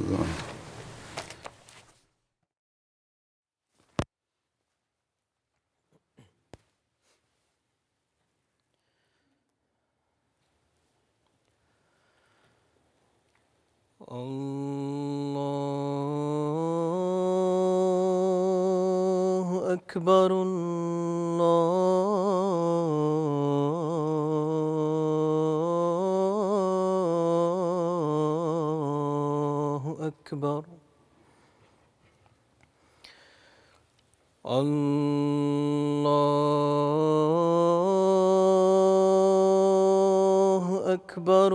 الله أكبر الله أكبر الله أكبر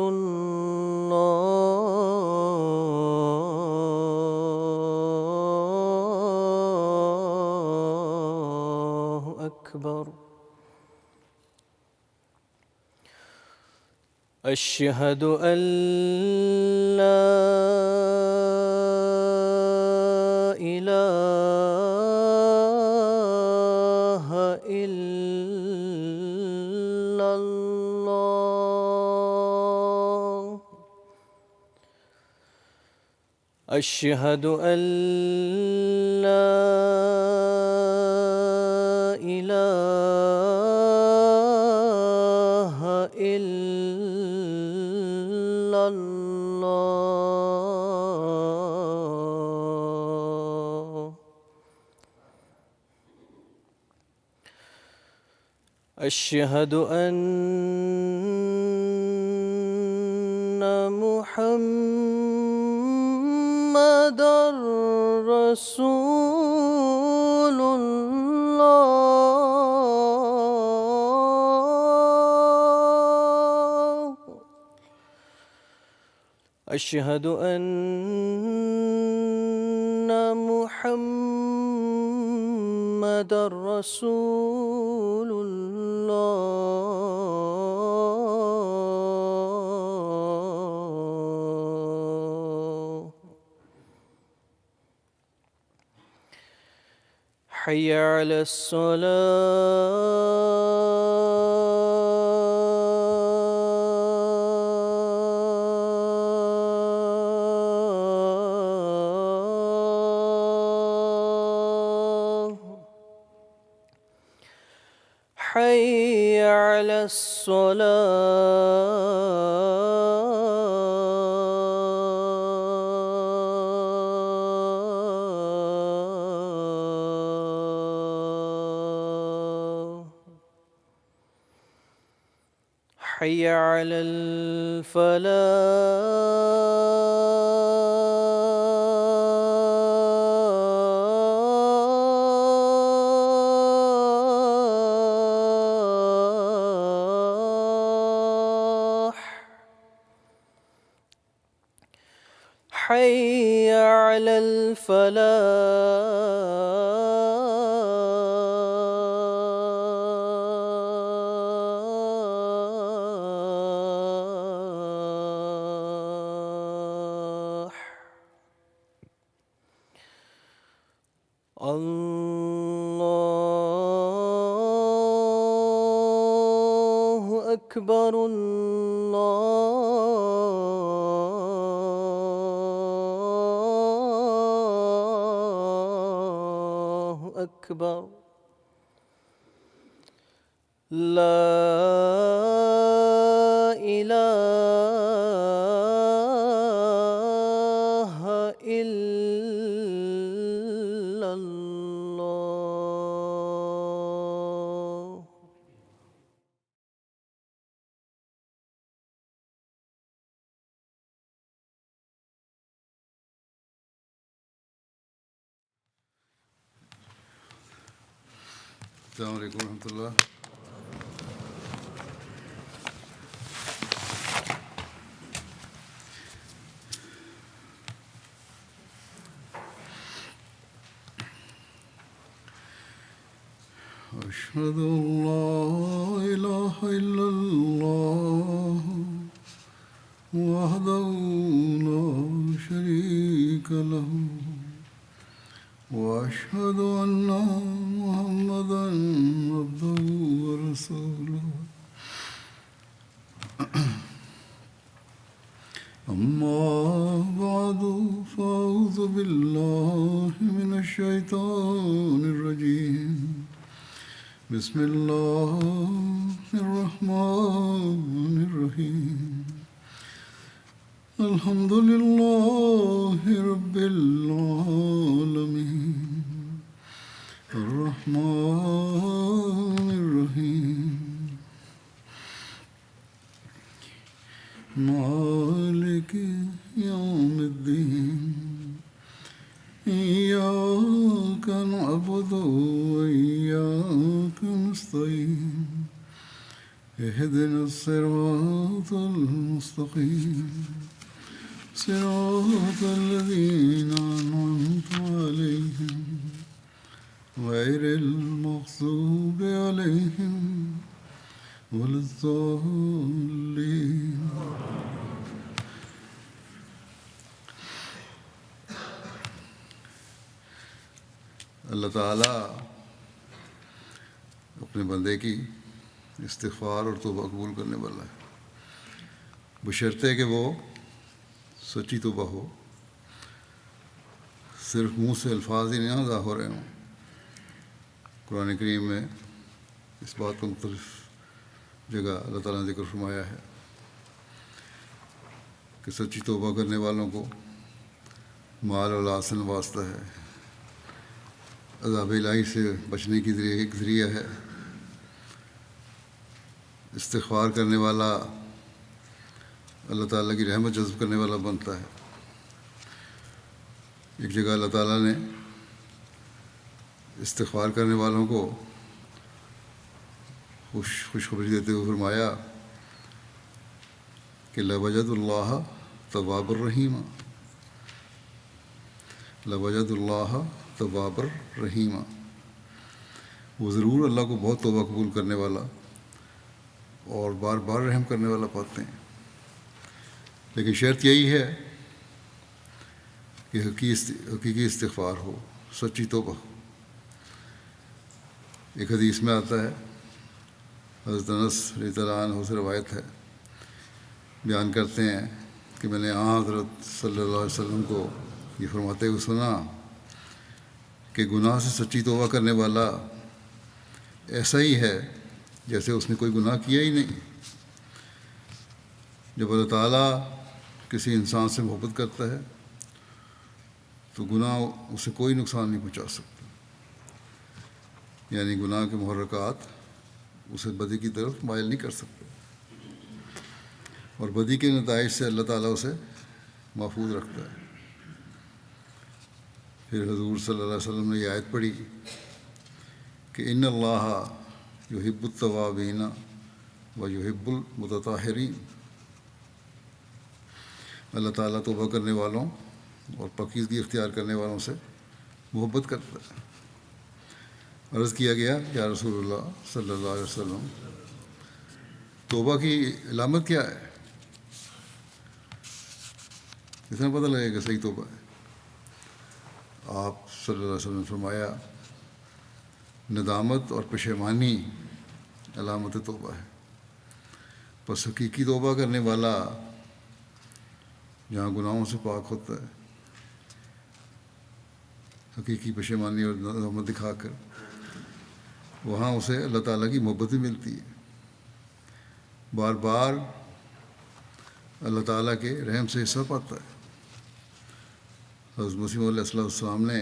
الله أكبر أشهد أن لا إله إلا الله أشهد أن لا إله إلا الله أشهد أن محمدًا رسول الله أشهد أن محمدًا رسول الله حي على الصلاة حي على الصلاة حي على الفلاح حي على الفلاح الله أكبر الله أكبر لا إله إلا الله السلام علیکم ورحمۃ اللہ. أشهد أن لا إله إلا الله وحده لا شريك له وأشهد أن محمدًا عبده ورسوله. أما بعد فأعوذ بالله من الشيطان الرجيم بسم الله الرحمن الرحيم الحمد لله رب العالمين الرحمن الرحيم مالك يوم الدين إياك نعبد وإياك نستعين اهدنا الصراط المستقيم صراط الذين أنعمت عليهم غير المغضوب عليهم ولا الضالين. اللہ تعالیٰ اپنے بندے کی استغفار اور توبہ قبول کرنے والا ہے، بشرطے کہ وہ سچی توبہ ہو، صرف منہ سے الفاظ ہی نہ ادا ہو رہے ہوں۔ قرآن کریم میں اس بات کو مختلف جگہ اللہ تعالیٰ نے ذکر فرمایا ہے کہ سچی توبہ کرنے والوں کو مال اور اولاد سے نوازتا ہے، عذاب الہی سے بچنے کی ایک ذریعہ ہے۔ استغفار کرنے والا اللہ تعالیٰ کی رحمت جذب کرنے والا بنتا ہے۔ ایک جگہ اللہ تعالیٰ نے استغفار کرنے والوں کو خوشخبری دیتے ہوئے فرمایا کہ لَوَجَدُ اللَّهَ تَوَّابًا رَحِيمًا، لَوَجَدُ اللَّهَ تَوَّابًا رَحِيمًا، وہ ضرور اللہ کو بہت توبہ قبول کرنے والا اور بار بار رحم کرنے والا پاتے ہیں۔ لیکن شرط یہی ہے کہ حقیقی استغفار ہو، سچی توبہ ہو۔ ایک حدیث میں آتا ہے، حضرت انس رضی اللہ عنہ سے روایت ہے، بیان کرتے ہیں کہ میں نے حضرت صلی اللہ علیہ وسلم کو یہ فرماتے ہوئے سنا کہ گناہ سے سچی توبہ کرنے والا ایسا ہی ہے جیسے اس نے کوئی گناہ کیا ہی نہیں۔ جب اللہ تعالیٰ کسی انسان سے محبت کرتا ہے تو گناہ اسے کوئی نقصان نہیں پہنچا سکتا، یعنی گناہ کے محرکات اسے بدی کی طرف مائل نہیں کر سکتے، اور بدی کے نتائج سے اللہ تعالیٰ اسے محفوظ رکھتا ہے۔ پھر حضور صلی اللہ علیہ وسلم نے یہ آیت پڑھی کہ ان اللہ یحب التوابین و یحب المتطہرین، اللہ تعالیٰ توبہ کرنے والوں اور پاکیزگی اختیار کرنے والوں سے محبت کرتا ہے۔ عرض کیا گیا یا رسول اللہ صلی اللہ علیہ وسلم، توبہ کی علامت کیا ہے؟ کتنا پتہ لگے کہ صحیح توبہ ہے؟ آپ صلی اللہ علیہ وسلم نے فرمایا ندامت اور پشیمانی علامت توبہ ہے۔ بس حقیقی توبہ کرنے والا جہاں گناہوں سے پاک ہوتا ہے، حقیقی پشیمانی اور ندامت دکھا کر، وہاں اسے اللہ تعالیٰ کی محبت بھی ملتی ہے، بار بار اللہ تعالیٰ کے رحم سے حصہ پاتا ہے۔ حضرت مسیح علیہ السلام نے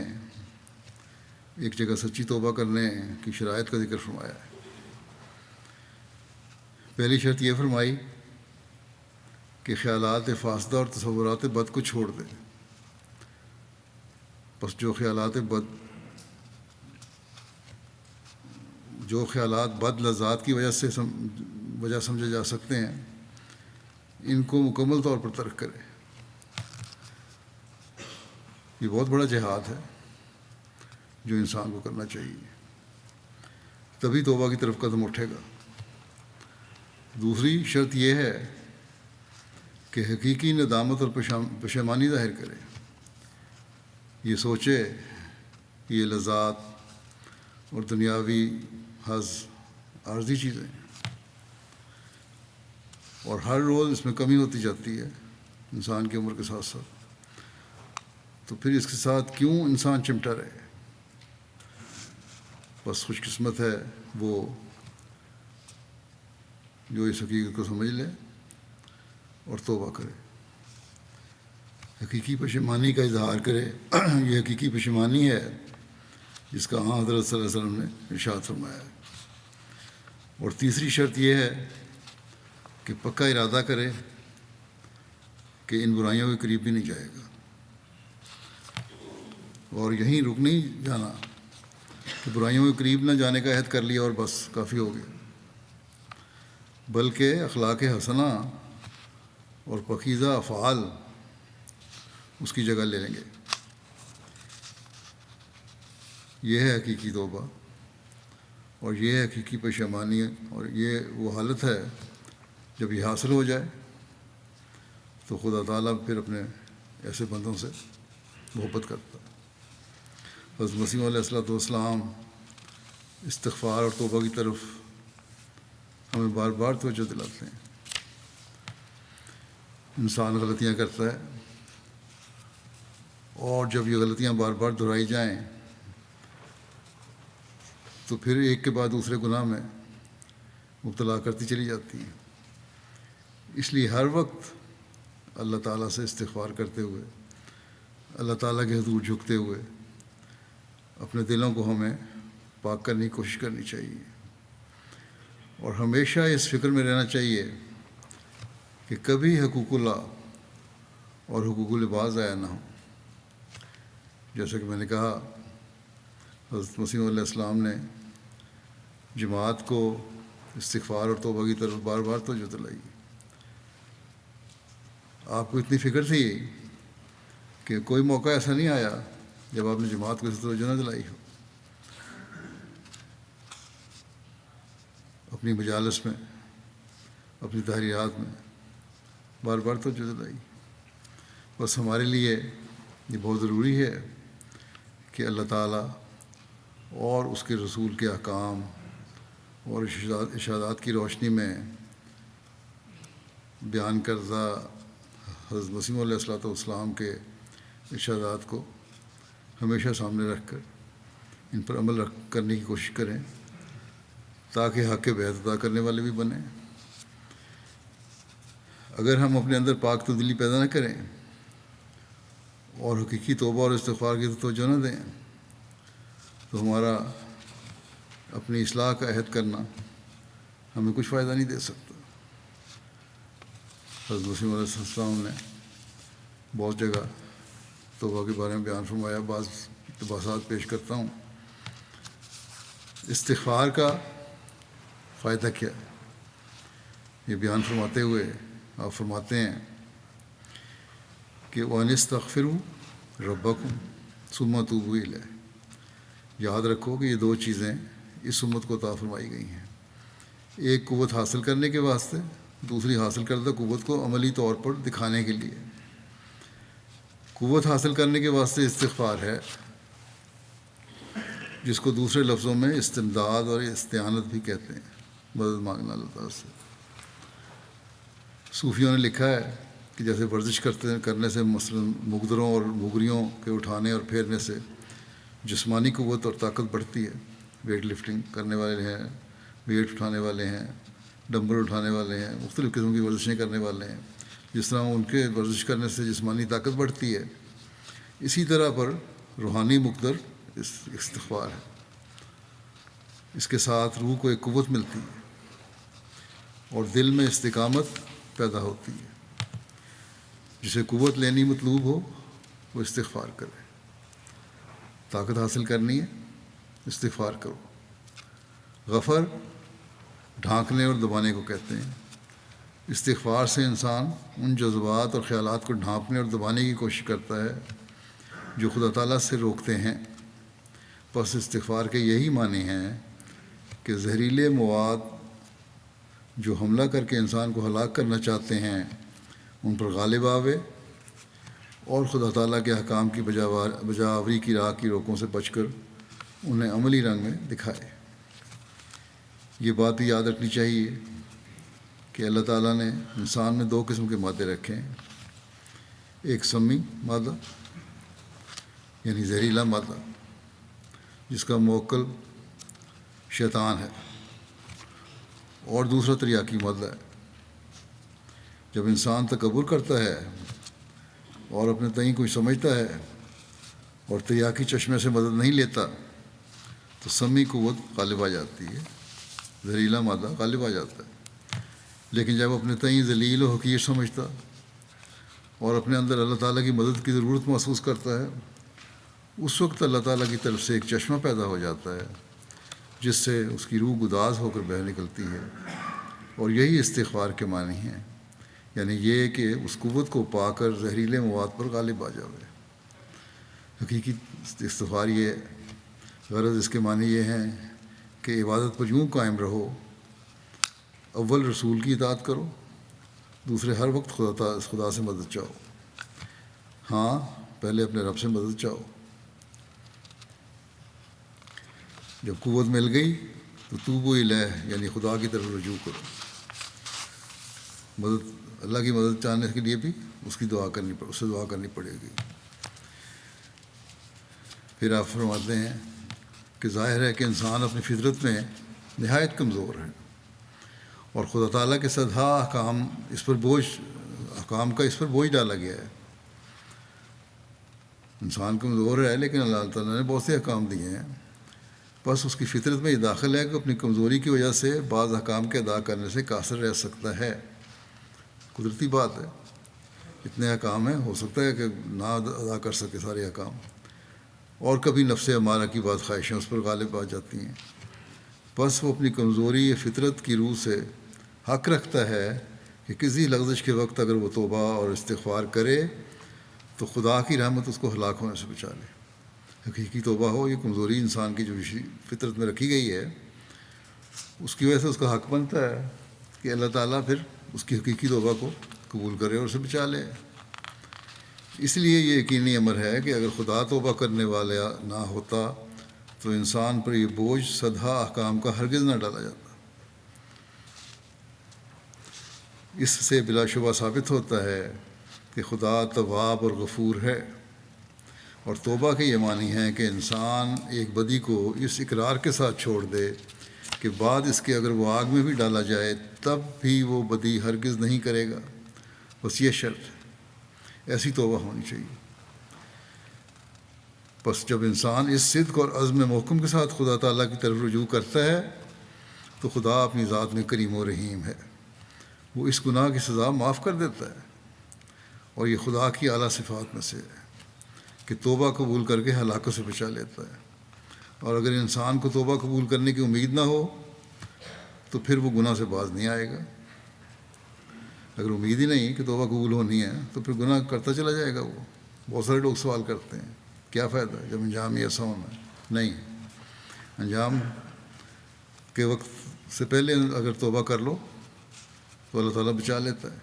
ایک جگہ سچی توبہ کرنے کی شرائط کا ذکر فرمایا ہے۔ پہلی شرط یہ فرمائی کہ خیالات فاسدہ اور تصورات بد کو چھوڑ دے۔ بس جو خیالات بد لذات کی وجہ سمجھے جا سکتے ہیں، ان کو مکمل طور پر ترک کرے۔ یہ بہت بڑا جہاد ہے جو انسان کو کرنا چاہیے، تبھی توبہ کی طرف قدم اٹھے گا۔ دوسری شرط یہ ہے کہ حقیقی ندامت اور پشیمانی ظاہر کرے، یہ سوچے کہ یہ لذات اور دنیاوی حظ عارضی چیزیں اور ہر روز اس میں کمی ہوتی جاتی ہے، انسان کی عمر کے ساتھ ساتھ، تو پھر اس کے ساتھ کیوں انسان چمٹا رہے؟ بس خوش قسمت ہے وہ جو اس حقیقت کو سمجھ لے اور توبہ کرے، حقیقی پشیمانی کا اظہار کرے۔ یہ حقیقی پشیمانی ہے جس کا حضرت صلی اللہ علیہ وسلم نے ارشاد فرمایا ہے۔ اور تیسری شرط یہ ہے کہ پکا ارادہ کرے کہ ان برائیوں کے قریب بھی نہیں جائے گا، اور یہیں رک نہیں جانا کہ برائیوں کے قریب نہ جانے کا عہد کر لیا اور بس کافی ہو گیا، بلکہ اخلاق حسنہ اور پاکیزہ افعال اس کی جگہ لے لیں گے۔ یہ ہے حقیقی توبہ، اور یہ ہے حقیقی پشیمانی، اور یہ وہ حالت ہے جب یہ حاصل ہو جائے تو خدا تعالیٰ پھر اپنے ایسے بندوں سے محبت کرتا ہے۔ حضرت مسیح علیہ والسلام استغفار اور توبہ کی طرف ہمیں بار بار توجہ دلاتے ہیں۔ انسان غلطیاں کرتا ہے، اور جب یہ غلطیاں بار بار دہرائی جائیں تو پھر ایک کے بعد دوسرے گناہ میں مبتلا کرتی چلی جاتی ہیں۔ اس لیے ہر وقت اللہ تعالیٰ سے استغفار کرتے ہوئے، اللہ تعالیٰ کے حضور جھکتے ہوئے اپنے دلوں کو ہمیں پاک کرنے کی کوشش کرنی چاہیے، اور ہمیشہ اس فکر میں رہنا چاہیے کہ کبھی حقوق اللہ اور حقوق العباد ضائع نہ ہو۔ جیسا کہ میں نے کہا، حضرت مسیح علیہ السلام نے جماعت کو استغفار اور توبہ کی طرف بار بار توجہ دلائی۔ آپ کو اتنی فکر تھی کہ کوئی موقع ایسا نہیں آیا جب آپ نے جماعت کو اس توجہ نہ دلائی ہو۔ اپنی مجالس میں، اپنی تحریرات میں بار بار توجہ دلائی۔ بس ہمارے لیے یہ بہت ضروری ہے کہ اللہ تعالیٰ اور اس کے رسول کے احکام اور ارشادات کی روشنی میں بیان کردہ حضرت مسیح علیہ والسلام کے ارشادات کو ہمیشہ سامنے رکھ کر ان پر عمل کرنے کی کوشش کریں، تاکہ حق کے بیعت ادا کرنے والے بھی بنیں۔ اگر ہم اپنے اندر پاک تبدیلی پیدا نہ کریں اور حقیقی توبہ اور استغفار کی توجہ نہ دیں تو ہمارا اپنی اصلاح کا عہد کرنا ہمیں کچھ فائدہ نہیں دے سکتا۔ حضرت مسیح علیہ السلام نے بہت جگہ توبہ کے بارے میں بیان فرمایا۔ بعض اقتباسات پیش کرتا ہوں۔ استغفار کا فائدہ کیا ہے، یہ بیان فرماتے ہوئے آپ فرماتے ہیں کہ وَأَنِ اسْتَغْفِرُوا رَبَّكُمْ ثُمَّ تُوبُوا إِلَيْهِ۔ یاد رکھو کہ یہ دو چیزیں اس امت کو عطا فرمائی گئی ہیں، ایک قوت حاصل کرنے کے واسطے، دوسری حاصل کردہ قوت کو عملی طور پر دکھانے کے لیے۔ قوت حاصل کرنے کے واسطے استغفار ہے، جس کو دوسرے لفظوں میں استمداد اور استعانت بھی کہتے ہیں، مدد مانگنا اللہ تعالیٰ سے۔ صوفیوں نے لکھا ہے کہ جیسے ورزش کرنے سے مثلاً مقدروں اور مغریوں کے اٹھانے اور پھیرنے سے جسمانی قوت اور طاقت بڑھتی ہے، ویٹ لفٹنگ کرنے والے ہیں، ویٹ اٹھانے والے ہیں، ڈمبل اٹھانے والے ہیں، مختلف قسم کی ورزشیں کرنے والے ہیں، جس طرح ان کے ورزش کرنے سے جسمانی طاقت بڑھتی ہے، اسی طرح پر روحانی مقدر استغفار ہے۔ اس کے ساتھ روح کو ایک قوت ملتی ہے اور دل میں استقامت پیدا ہوتی ہے۔ جسے قوت لینی مطلوب ہو وہ استغفار کرے۔ طاقت حاصل کرنی ہے، استغفار کرو۔ غفر ڈھانکنے اور دبانے کو کہتے ہیں۔ استغفار سے انسان ان جذبات اور خیالات کو ڈھانپنے اور دبانے کی کوشش کرتا ہے جو خدا تعالیٰ سے روکتے ہیں۔ پس استغفار کے یہی معنی ہیں کہ زہریلے مواد جو حملہ کر کے انسان کو ہلاک کرنا چاہتے ہیں ان پر غالب آوے، اور خدا تعالیٰ کے احکام کی بجاوری کی راہ کی روکوں سے بچ کر انہیں عملی رنگ میں دکھائے۔ یہ بات بھی یاد رکھنی چاہیے کہ اللہ تعالیٰ نے انسان میں دو قسم کے مادے رکھے ہیں، ایک سمی مادہ یعنی زہریلا مادہ جس کا موکل شیطان ہے، اور دوسرا تریاکی مادہ ہے۔ جب انسان تکبر کرتا ہے اور اپنے تئیں کچھ سمجھتا ہے اور تریاکی چشمے سے مدد نہیں لیتا تو سمی قوت غالب آ جاتی ہے، زہریلا مادہ غالب آ جاتا ہے۔ لیکن جب اپنے تئیں ذلیل و حقیر سمجھتا اور اپنے اندر اللہ تعالیٰ کی مدد کی ضرورت محسوس کرتا ہے، اس وقت اللہ تعالیٰ کی طرف سے ایک چشمہ پیدا ہو جاتا ہے جس سے اس کی روح گداز ہو کر بہہ نکلتی ہے، اور یہی استغفار کے معنی ہیں، یعنی یہ کہ اس قوت کو پا کر زہریلے مواد پر غالب آ جاوے۔ حقیقی استغفار یہ غرض اس کے معنی یہ ہیں کہ عبادت پر یوں قائم رہو، اول رسول کی اطاعت کرو، دوسرے ہر وقت خدا سے مدد چاہو۔ ہاں، پہلے اپنے رب سے مدد چاہو۔ جب قوت مل گئی تو توبوا الیہ یعنی خدا کی طرف رجوع کرو۔ اللہ کی مدد چاہنے کے لیے بھی اس سے دعا کرنی پڑے گی۔ پھر آپ فرماتے ہیں کہ ظاہر ہے کہ انسان اپنی فطرت میں نہایت کمزور ہے، اور خدا تعالیٰ کے سدھا احکام کا اس پر بوجھ ڈالا گیا ہے۔ انسان کمزور ہے، لیکن اللہ تعالیٰ نے بہت سے احکام دیے ہیں، بس اس کی فطرت میں یہ داخل ہے کہ اپنی کمزوری کی وجہ سے بعض احکام کے ادا کرنے سے قاصر رہ سکتا ہے۔ قدرتی بات ہے، اتنے احکام ہیں، ہو سکتا ہے کہ نہ ادا کر سکے سارے احکام، اور کبھی نفس امارہ کی بعض خواہشیں اس پر غالب آ جاتی ہیں۔ بس وہ اپنی کمزوری فطرت کی روح سے حق رکھتا ہے کہ کسی لغزش کے وقت اگر وہ توبہ اور استغفار کرے تو خدا کی رحمت اس کو ہلاک ہونے سے بچا لے۔ حقیقی توبہ ہو، یہ کمزوری انسان کی جو فطرت میں رکھی گئی ہے اس کی وجہ سے اس کا حق بنتا ہے کہ اللہ تعالیٰ پھر اس کی حقیقی توبہ کو قبول کرے اور اسے بچا لے۔ اس لیے یہ یقینی امر ہے کہ اگر خدا توبہ کرنے والا نہ ہوتا تو انسان پر یہ بوجھ سدھا احکام کا ہرگز نہ ڈالا جاتا۔ اس سے بلا شبہ ثابت ہوتا ہے کہ خدا تواب اور غفور ہے، اور توبہ کے یہ معنی ہیں کہ انسان ایک بدی کو اس اقرار کے ساتھ چھوڑ دے کہ بعد اس کے اگر وہ آگ میں بھی ڈالا جائے تب بھی وہ بدی ہرگز نہیں کرے گا۔ بس یہ شرط ہے، ایسی توبہ ہونی چاہیے۔ بس جب انسان اس صدق اور عزم محکم کے ساتھ خدا تعالیٰ کی طرف رجوع کرتا ہے تو خدا اپنی ذات میں کریم و رحیم ہے، وہ اس گناہ کی سزا معاف کر دیتا ہے، اور یہ خدا کی اعلیٰ صفات میں سے ہے کہ توبہ قبول کر کے ہلاکت سے بچا لیتا ہے۔ اور اگر انسان کو توبہ قبول کرنے کی امید نہ ہو تو پھر وہ گناہ سے باز نہیں آئے گا۔ اگر امید ہی نہیں کہ توبہ قبول ہونی ہے تو پھر گناہ کرتا چلا جائے گا۔ وہ بہت سارے لوگ سوال کرتے ہیں کیا فائدہ جب انجام ہی ایسا ہونا ہے؟ نہیں، انجام کے وقت سے پہلے اگر توبہ کر لو تو اللہ تعالیٰ بچا لیتا ہے۔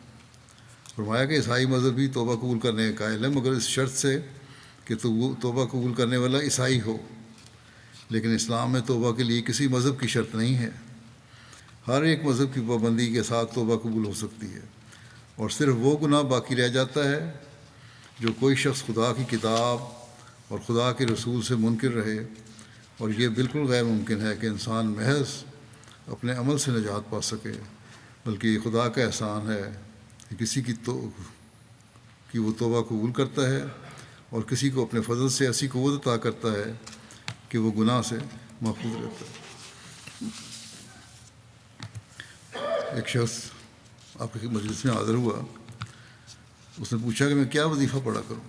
فرمایا کہ عیسائی مذہب بھی توبہ قبول کرنے کا قائل ہے، مگر اس شرط سے کہ توبہ قبول کرنے والا عیسائی ہو۔ لیکن اسلام میں توبہ کے لیے کسی مذہب کی شرط نہیں ہے، ہر ایک مذہب کی پابندی کے ساتھ توبہ قبول ہو سکتی ہے، اور صرف وہ گناہ باقی رہ جاتا ہے جو کوئی شخص خدا کی کتاب اور خدا کے رسول سے منکر رہے، اور یہ بالکل غیر ممکن ہے کہ انسان محض اپنے عمل سے نجات پا سکے، بلکہ یہ خدا کا احسان ہے کہ کسی کی وہ توبہ قبول کرتا ہے اور کسی کو اپنے فضل سے ایسی قوت عطا کرتا ہے کہ وہ گناہ سے محفوظ رہتا ہے۔ ایک شخص آپ کے مجلس میں حاضر ہوا، اس نے پوچھا کہ میں کیا وظیفہ پڑھا کروں؟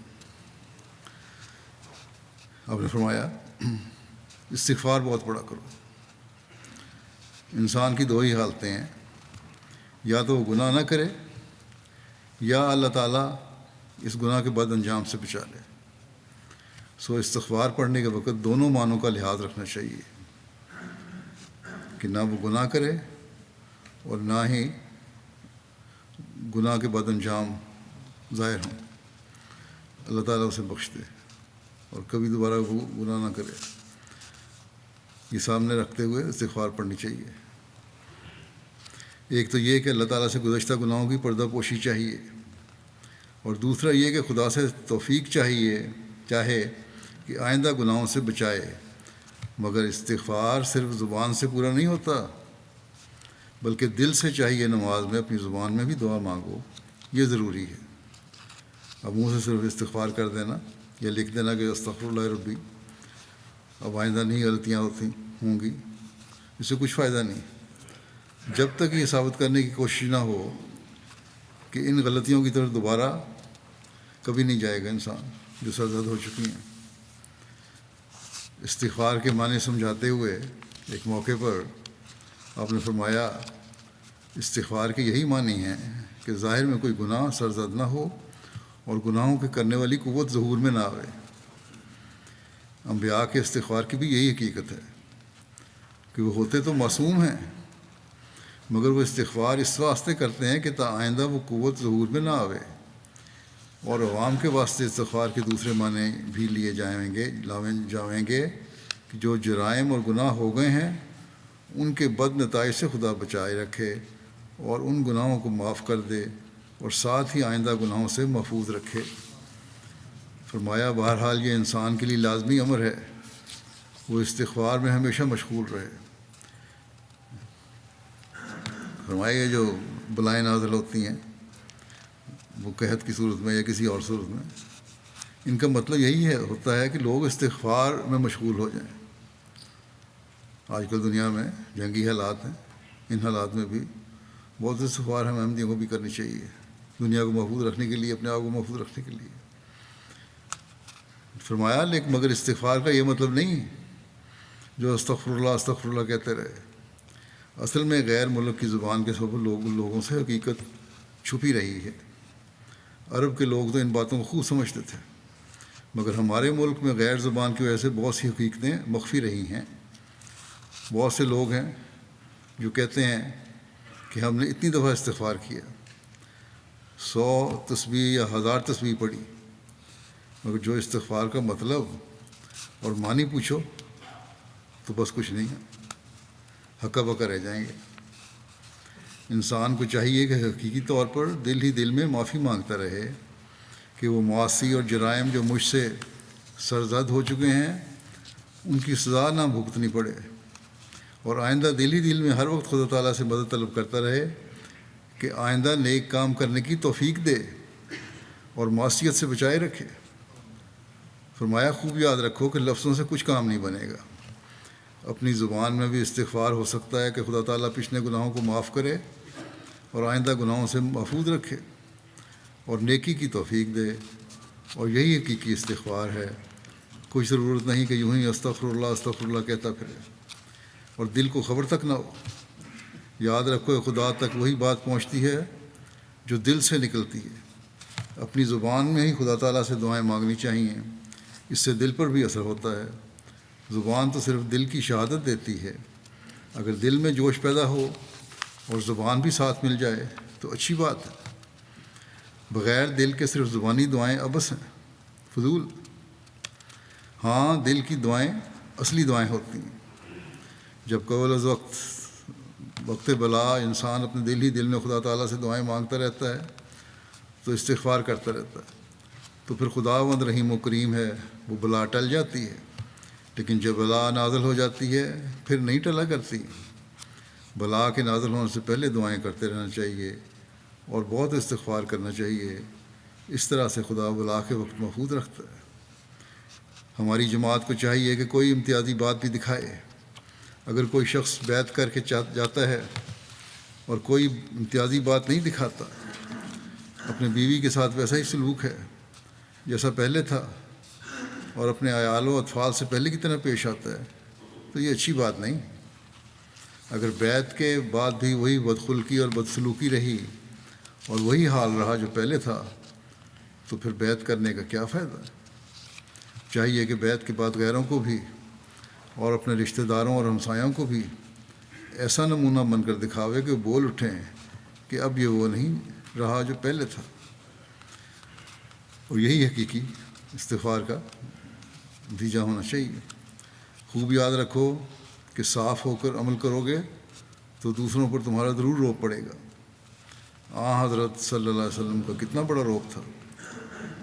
آپ نے فرمایا استغفار بہت پڑھا کرو۔ انسان کی دو ہی حالتیں ہیں، یا تو وہ گناہ نہ کرے یا اللہ تعالیٰ اس گناہ کے بد انجام سے بچا لے۔ سو استغفار پڑھنے کے وقت دونوں معنوں کا لحاظ رکھنا چاہیے کہ نہ وہ گناہ کرے اور نہ ہی گناہ کے بد انجام ظاہر ہوں، اللہ تعالیٰ اسے بخش دے اور کبھی دوبارہ وہ گناہ نہ کرے۔ یہ سامنے رکھتے ہوئے استغفار پڑھنی چاہیے۔ ایک تو یہ کہ اللہ تعالیٰ سے گزشتہ گناہوں کی پردہ پوشی چاہیے، اور دوسرا یہ کہ خدا سے توفیق چاہے کہ آئندہ گناہوں سے بچائے، مگر استغفار صرف زبان سے پورا نہیں ہوتا، بلکہ دل سے چاہیے نماز میں اپنی زبان میں بھی دعا مانگو، یہ ضروری ہے۔ اب منہ سے صرف استغفار کر دینا یا لکھ دینا کہ استغفر اللہ ربی، اب آئندہ نہیں غلطیاں ہوں گی، اس سے کچھ فائدہ نہیں، جب تک یہ ثابت کرنے کی کوشش نہ ہو کہ ان غلطیوں کی طرف دوبارہ کبھی نہیں جائے گا انسان جو سرزد ہو چکی ہیں۔ استغفار کے معنی سمجھاتے ہوئے ایک موقع پر آپ نے فرمایا استغفار کے یہی معنی ہیں کہ ظاہر میں کوئی گناہ سرزد نہ ہو اور گناہوں کے کرنے والی قوت ظہور میں نہ آئے۔ انبیاء کے استغفار کی بھی یہی حقیقت ہے کہ وہ ہوتے تو معصوم ہیں، مگر وہ استغفار اس واسطے کرتے ہیں کہ تا آئندہ وہ قوت ظہور میں نہ آوے۔ اور عوام کے واسطے استغفار کے دوسرے معنی بھی لیے جائیں گے کہ جو جرائم اور گناہ ہو گئے ہیں ان کے بد نتائج سے خدا بچائے رکھے اور ان گناہوں کو معاف کر دے اور ساتھ ہی آئندہ گناہوں سے محفوظ رکھے۔ فرمایا بہرحال یہ انسان کے لیے لازمی امر ہے، وہ استغفار میں ہمیشہ مشغول رہے۔ فرمایا یہ جو بلائیں نازل ہوتی ہیں وہ قحط کی صورت میں یا کسی اور صورت میں، ان کا مطلب یہی ہوتا ہے کہ لوگ استغفار میں مشغول ہو جائیں۔ آج کل دنیا میں جنگی حالات ہیں، ان حالات میں بھی بہت استغفار ہم احمدیوں کو بھی کرنی چاہیے، دنیا کو محفوظ رکھنے کے لیے، اپنے آپ کو محفوظ رکھنے کے لیے۔ فرمایا لیکن مگر استغفار کا یہ مطلب نہیں جو استغفر اللہ کہتے رہے۔ اصل میں غیر ملک کی زبان کے سبب لوگوں سے حقیقت چھپی رہی ہے۔ عرب کے لوگ تو ان باتوں کو خوب سمجھتے تھے، مگر ہمارے ملک میں غیر زبان کی وجہ سے بہت سی حقیقتیں مخفی رہی ہیں۔ بہت سے لوگ ہیں جو کہتے ہیں کہ ہم نے اتنی دفعہ استغفار کیا، 100 تسبیح یا 1000 تسبیح پڑھی، مگر جو استغفار کا مطلب اور معنی پوچھو تو بس کچھ نہیں ہے، ہکا بکا رہ جائیں گے۔ انسان کو چاہیے کہ حقیقی طور پر دل ہی دل میں معافی مانگتا رہے کہ وہ معاصی اور جرائم جو مجھ سے سرزد ہو چکے ہیں ان کی سزا نہ بھگتنی پڑے، اور آئندہ دل ہی دل میں ہر وقت خدا تعالیٰ سے مدد طلب کرتا رہے کہ آئندہ نیک کام کرنے کی توفیق دے اور معصیت سے بچائے رکھے۔ فرمایا خوب یاد رکھو کہ لفظوں سے کچھ کام نہیں بنے گا، اپنی زبان میں بھی استغفار ہو سکتا ہے کہ خدا تعالیٰ پچھلے گناہوں کو معاف کرے اور آئندہ گناہوں سے محفوظ رکھے اور نیکی کی توفیق دے، اور یہی حقیقی استغفار ہے۔ کوئی ضرورت نہیں کہ یوں ہی استغفر اللہ کہتا پھرے اور دل کو خبر تک نہ ہو۔ یاد رکھو خدا تک وہی بات پہنچتی ہے جو دل سے نکلتی ہے۔ اپنی زبان میں ہی خدا تعالیٰ سے دعائیں مانگنی چاہیے، اس سے دل پر بھی اثر ہوتا ہے۔ زبان تو صرف دل کی شہادت دیتی ہے، اگر دل میں جوش پیدا ہو اور زبان بھی ساتھ مل جائے تو اچھی بات ہے۔ بغیر دل کے صرف زبانی دعائیں ابس ہیں، فضول۔ ہاں دل کی دعائیں اصلی دعائیں ہوتی ہیں۔ جب قبل از وقت بلا انسان اپنے دل ہی دل میں خدا تعالیٰ سے دعائیں مانگتا رہتا ہے تو استغفار کرتا رہتا ہے، تو پھر خداوند رحیم و کریم ہے، وہ بلا ٹل جاتی ہے۔ لیکن جب بلا نازل ہو جاتی ہے پھر نہیں ٹلا کرتی۔ بلا کے نازل ہونے سے پہلے دعائیں کرتے رہنا چاہیے اور بہت استغفار کرنا چاہیے، اس طرح سے خدا بلا کے وقت محفوظ رکھتا ہے۔ ہماری جماعت کو چاہیے کہ کوئی امتیازی بات بھی دکھائے۔ اگر کوئی شخص بیعت کر کے جاتا ہے اور کوئی امتیازی بات نہیں دکھاتا، اپنے بیوی کے ساتھ ویسا ہی سلوک ہے جیسا پہلے تھا اور اپنے عیال و اطفال سے پہلے کی طرح پیش آتا ہے، تو یہ اچھی بات نہیں۔ اگر بیعت کے بعد بھی وہی بدخلقی اور بدسلوکی رہی اور وہی حال رہا جو پہلے تھا تو پھر بیعت کرنے کا کیا فائدہ؟ چاہیے کہ بیعت کے بعد غیروں کو بھی اور اپنے رشتہ داروں اور ہمسایوں کو بھی ایسا نمونہ بن کر دکھاوے کہ وہ بول اٹھیں کہ اب یہ وہ نہیں رہا جو پہلے تھا۔ اور یہی حقیقی استغفار کا نتیجہ ہونا چاہیے۔ خوب یاد رکھو کہ صاف ہو کر عمل کرو گے تو دوسروں پر تمہارا ضرور روب پڑے گا۔ حضرت صلی اللہ علیہ وسلم کا کتنا بڑا روب تھا،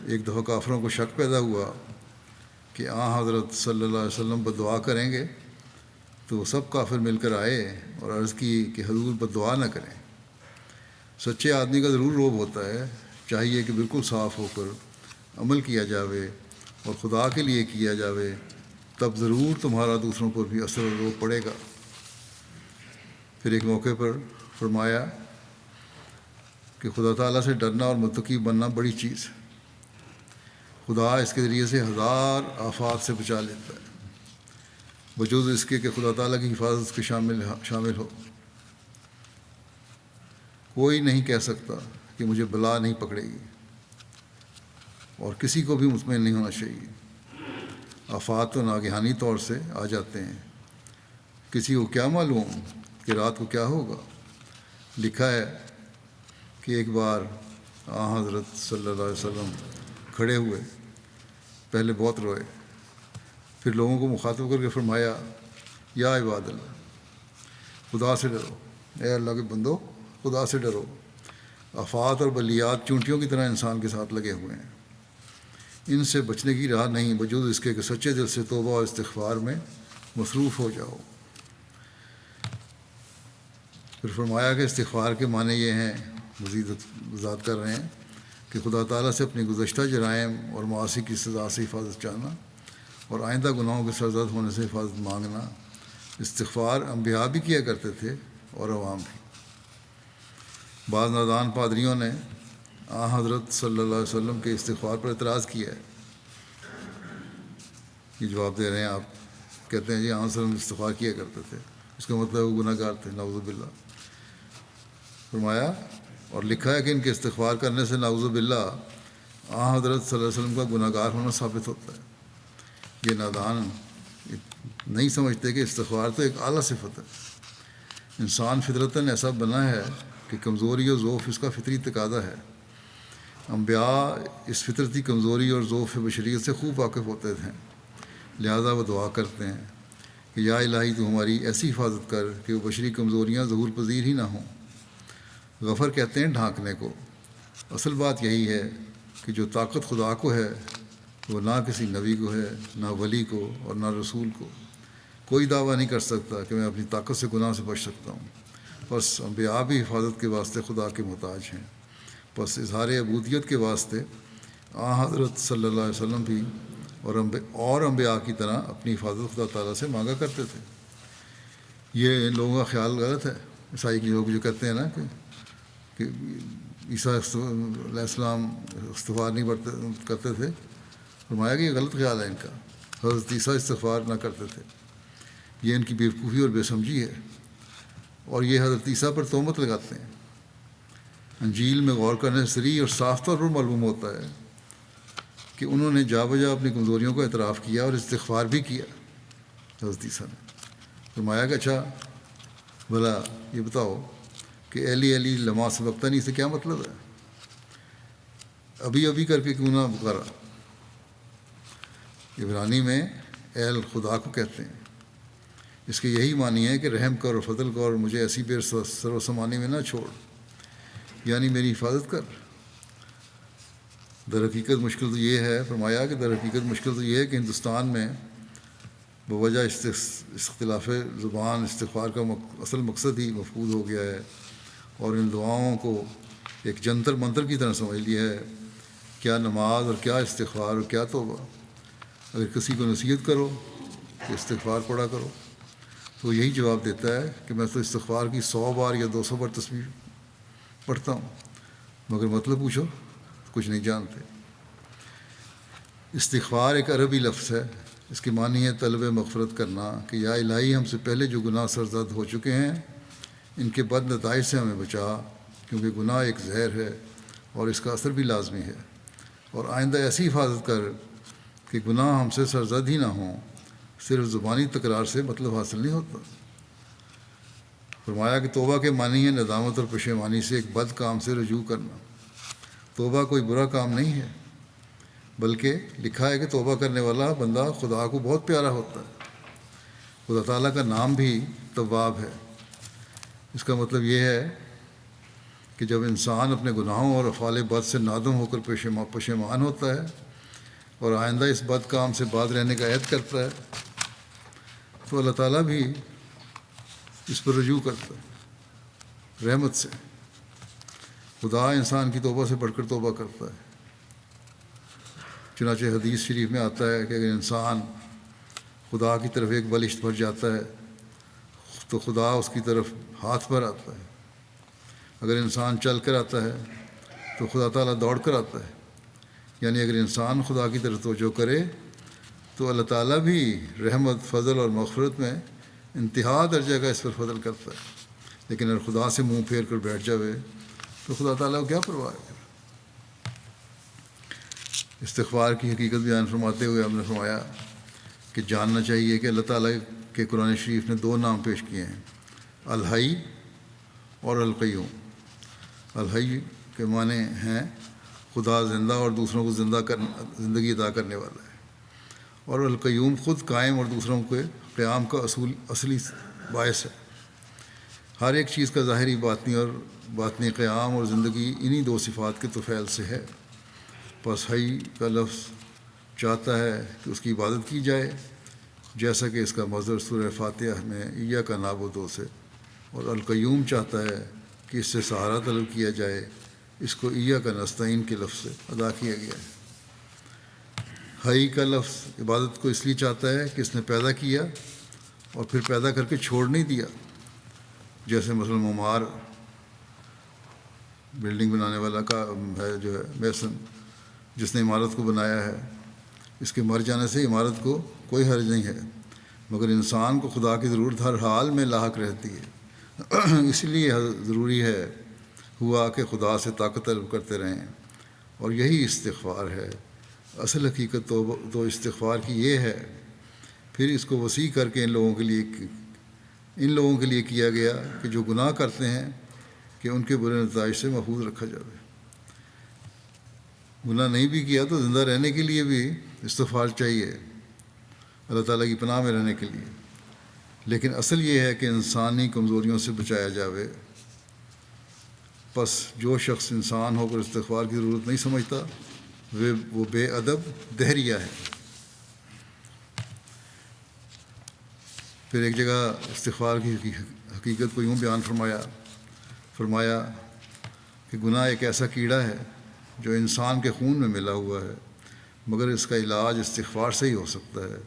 ایک دفعہ کافروں کو شک پیدا ہوا کہ حضرت صلی اللہ علیہ وسلم بدعا کریں گے، تو سب کافر مل کر آئے اور عرض کی کہ حضور بدعا نہ کریں۔ سچے آدمی کا ضرور روب ہوتا ہے، چاہیے کہ بالکل صاف ہو کر عمل کیا جاوے اور خدا کے لیے کیا جاوے، تب ضرور تمہارا دوسروں پر بھی اثر و روب پڑے گا۔ پھر ایک موقع پر فرمایا کہ خدا تعالیٰ سے ڈرنا اور متقی بننا بڑی چیز ہے، خدا اس کے ذریعے سے 1000 آفات سے بچا لیتا ہے، بجوز اس کے کہ خدا تعالیٰ کی حفاظت کے شامل ہو۔ کوئی نہیں کہہ سکتا کہ مجھے بلا نہیں پکڑے گی، اور کسی کو بھی مطمئن نہیں ہونا چاہیے۔ آفات تو ناگہانی طور سے آ جاتے ہیں، کسی کو کیا معلوم کہ رات کو کیا ہوگا۔ لکھا ہے کہ ایک بار حضرت صلی اللہ علیہ وسلم کھڑے ہوئے، پہلے بہت روئے، پھر لوگوں کو مخاطب کر کے فرمایا، یا عباد اللہ، خدا سے ڈرو، اے اللہ کے بندو خدا سے ڈرو۔ آفات اور بلیات چونٹیوں کی طرح انسان کے ساتھ لگے ہوئے ہیں، ان سے بچنے کی راہ نہیں بجوز اس کے کہ سچے دل سے توبہ اور استغفار میں مصروف ہو جاؤ۔ پھر فرمایا کہ استغفار کے معنی یہ ہیں، مزید وضاحت کر رہے ہیں، کہ خدا تعالیٰ سے اپنی گزشتہ جرائم اور معاصی کی سزا سے حفاظت چاہنا اور آئندہ گناہوں کے سرزد ہونے سے حفاظت مانگنا۔ استغفار انبیاء بھی کیا کرتے تھے اور عوام بھی۔ بعض نادان پادریوں نے حضرت صلی اللہ علیہ وسلم کے استغفار پر اعتراض کیا ہے۔ یہ جواب دے رہے ہیں، آپ کہتے ہیں جی صلی اللہ علیہ وسلم استغفار کیا کرتے تھے، اس کا مطلب وہ گناہ گار تھے، نعوذ باللہ۔ فرمایا اور لکھا ہے کہ ان کے استغفار کرنے سے نعوذ باللہ حضرت صلی اللہ علیہ وسلم کا گناہ گار ہونا ثابت ہوتا ہے۔ یہ نادان نہیں سمجھتے کہ استغفار تو ایک اعلیٰ صفت ہے۔ انسان فطرتاً ایسا بنا ہے کہ کمزوری اور ضعف اس کا فطری تقاضا ہے۔ انبیاء اس فطرتی کمزوری اور ضعف بشریت سے خوب واقف ہوتے تھے، لہذا وہ دعا کرتے ہیں کہ یا الہی تو ہماری ایسی حفاظت کر کہ وہ بشری کمزوریاں ظہور پذیر ہی نہ ہوں۔ غفر کہتے ہیں ڈھانکنے کو۔ اصل بات یہی ہے کہ جو طاقت خدا کو ہے وہ نہ کسی نبی کو ہے، نہ ولی کو اور نہ رسول کو۔ کوئی دعویٰ نہیں کر سکتا کہ میں اپنی طاقت سے گناہ سے بچ سکتا ہوں۔ بس انبیاء بھی حفاظت کے واسطے خدا کے محتاج ہیں۔ بس اظہار عبودیت کے واسطے حضرت صلی اللہ علیہ وسلم بھی اور انبیاء کی طرح اپنی حفاظت خدا تعالیٰ سے مانگا کرتے تھے۔ یہ لوگوں کا خیال غلط ہے، عیسائی کے لوگ جو کہتے ہیں نا کہ عیسیٰ علیہ السلام استغفار نہیں کرتے تھے۔ فرمایا کہ یہ غلط خیال ہے ان کا، حضرت عیسیٰ استغفار نہ کرتے تھے۔ یہ ان کی بیوقوفی اور بے سمجھی ہے، اور یہ حضرت عیسیٰ پر تہمت لگاتے ہیں۔ انجیل میں غور کرنے سے صریح اور صاف طور پر معلوم ہوتا ہے کہ انہوں نے جا بجا اپنی کمزوریوں کو اعتراف کیا اور استغفار بھی کیا۔ حضرت عیسیٰ نے فرمایا کہ اچھا بھلا یہ بتاؤ کہ اہلی لمحہ سبقتنی سے کیا مطلب ہے؟ ابھی کر کے کیوں نہ پکارا؟ عبرانی میں اہل خدا کو کہتے ہیں۔ اس کے یہی معنی ہے کہ رحم کر اور فضل کر اور مجھے ایسی بے سر و سمانی میں نہ چھوڑ، یعنی میری حفاظت کر۔ در حقیقت مشکل تو یہ ہے، فرمایا کہ در حقیقت مشکل تو یہ ہے کہ ہندوستان میں بوجہ اختلاف زبان استغفار کا اصل مقصد ہی مفقود ہو گیا ہے، اور ان دعاؤں کو ایک جنتر منتر کی طرح سمجھ لیا ہے۔ کیا نماز اور کیا استغفار اور کیا توبہ۔ اگر کسی کو نصیحت کرو کہ استغفار پڑھا کرو تو یہی جواب دیتا ہے کہ میں تو استغفار کی 100 بار یا 200 بار تسبیح پڑھتا ہوں، مگر مطلب پوچھو کچھ نہیں جانتے۔ استغفار ایک عربی لفظ ہے، اس کے معنی ہے طلب مغفرت کرنا، کہ یا الہی ہم سے پہلے جو گناہ سرزد ہو چکے ہیں ان کے بد نتائج سے ہمیں بچا، کیونکہ گناہ ایک زہر ہے اور اس کا اثر بھی لازمی ہے، اور آئندہ ایسی حفاظت کر کہ گناہ ہم سے سرزد ہی نہ ہوں۔ صرف زبانی تکرار سے مطلب حاصل نہیں ہوتا۔ فرمایا کہ توبہ کے معنی ہے ندامت اور پشیمانی سے ایک بد کام سے رجوع کرنا۔ توبہ کوئی برا کام نہیں ہے، بلکہ لکھا ہے کہ توبہ کرنے والا بندہ خدا کو بہت پیارا ہوتا ہے۔ خدا تعالیٰ کا نام بھی تواب ہے۔ اس کا مطلب یہ ہے کہ جب انسان اپنے گناہوں اور افعال بد سے نادم ہو کر پشیمان ہوتا ہے اور آئندہ اس بد کام سے باز رہنے کا عہد کرتا ہے تو اللہ تعالیٰ بھی اس پر رجوع کرتا ہے رحمت سے۔ خدا انسان کی توبہ سے بڑھ کر توبہ کرتا ہے۔ چنانچہ حدیث شریف میں آتا ہے کہ اگر انسان خدا کی طرف ایک بلشت بھر جاتا ہے تو خدا اس کی طرف ہاتھ پر آتا ہے۔ اگر انسان چل کر آتا ہے تو خدا تعالیٰ دوڑ کر آتا ہے۔ یعنی اگر انسان خدا کی طرف توجہ کرے تو اللہ تعالیٰ بھی رحمت، فضل اور مغفرت میں انتہا درجہ کا اس پر فضل کرتا ہے۔ لیکن اگر خدا سے منہ پھیر کر بیٹھ جاوے تو خدا تعالیٰ کو کیا پرواہ ہے۔ استغفار کی حقیقت بیان فرماتے ہوئے ہم نے فرمایا کہ جاننا چاہیے کہ اللہ تعالیٰ کے قرآن شریف نے 2 نام پیش کیے ہیں، الحی اور القیوم۔ الحی کے معنی ہیں خدا زندہ اور دوسروں کو زندگی عطا کرنے والا ہے، اور القیوم خود قائم اور دوسروں کے قیام کا اصلی باعث ہے۔ ہر ایک چیز کا ظاہری باطنی قیام اور زندگی انہی 2 صفات کے طفیل سے ہے۔ پس حی کا لفظ چاہتا ہے کہ اس کی عبادت کی جائے، جیسا کہ اس کا مصدر سورہ فاتحہ میں ایاک نعبد سے، اور القیوم چاہتا ہے کہ اس سے سہارا طلب کیا جائے، اس کو ایاک نستعین کے لفظ سے ادا کیا گیا ہے۔ حی کا لفظ عبادت کو اس لیے چاہتا ہے کہ اس نے پیدا کیا اور پھر پیدا کر کے چھوڑ نہیں دیا، جیسے مثلا معمار بلڈنگ بنانے والا کا ہے جو ہے میسن، جس نے عمارت کو بنایا ہے، اس کے مر جانے سے عمارت کو کوئی حرج نہیں ہے، مگر انسان کو خدا کی ضرورت ہر حال میں لاحق رہتی ہے۔ اس لیے ضروری ہوا کہ خدا سے طاقت طلب کرتے رہیں، اور یہی استغفار ہے۔ اصل حقیقت تو استغفار کی یہ ہے۔ پھر اس کو وسیع کر کے ان لوگوں کے لیے کیا گیا کہ جو گناہ کرتے ہیں کہ ان کے برے نتائج سے محفوظ رکھا جائے۔ گناہ نہیں بھی کیا تو زندہ رہنے کے لیے بھی استغفار چاہیے، اللہ تعالیٰ کی پناہ میں رہنے کے لیے۔ لیکن اصل یہ ہے کہ انسانی کمزوریوں سے بچایا جاوے۔ پس جو شخص انسان ہو کر استغفار کی ضرورت نہیں سمجھتا وہ بے ادب دہریہ ہے۔ پھر ایک جگہ استغفار کی حقیقت کو یوں بیان فرمایا کہ گناہ ایک ایسا کیڑا ہے جو انسان کے خون میں ملا ہوا ہے، مگر اس کا علاج استغفار سے ہی ہو سکتا ہے۔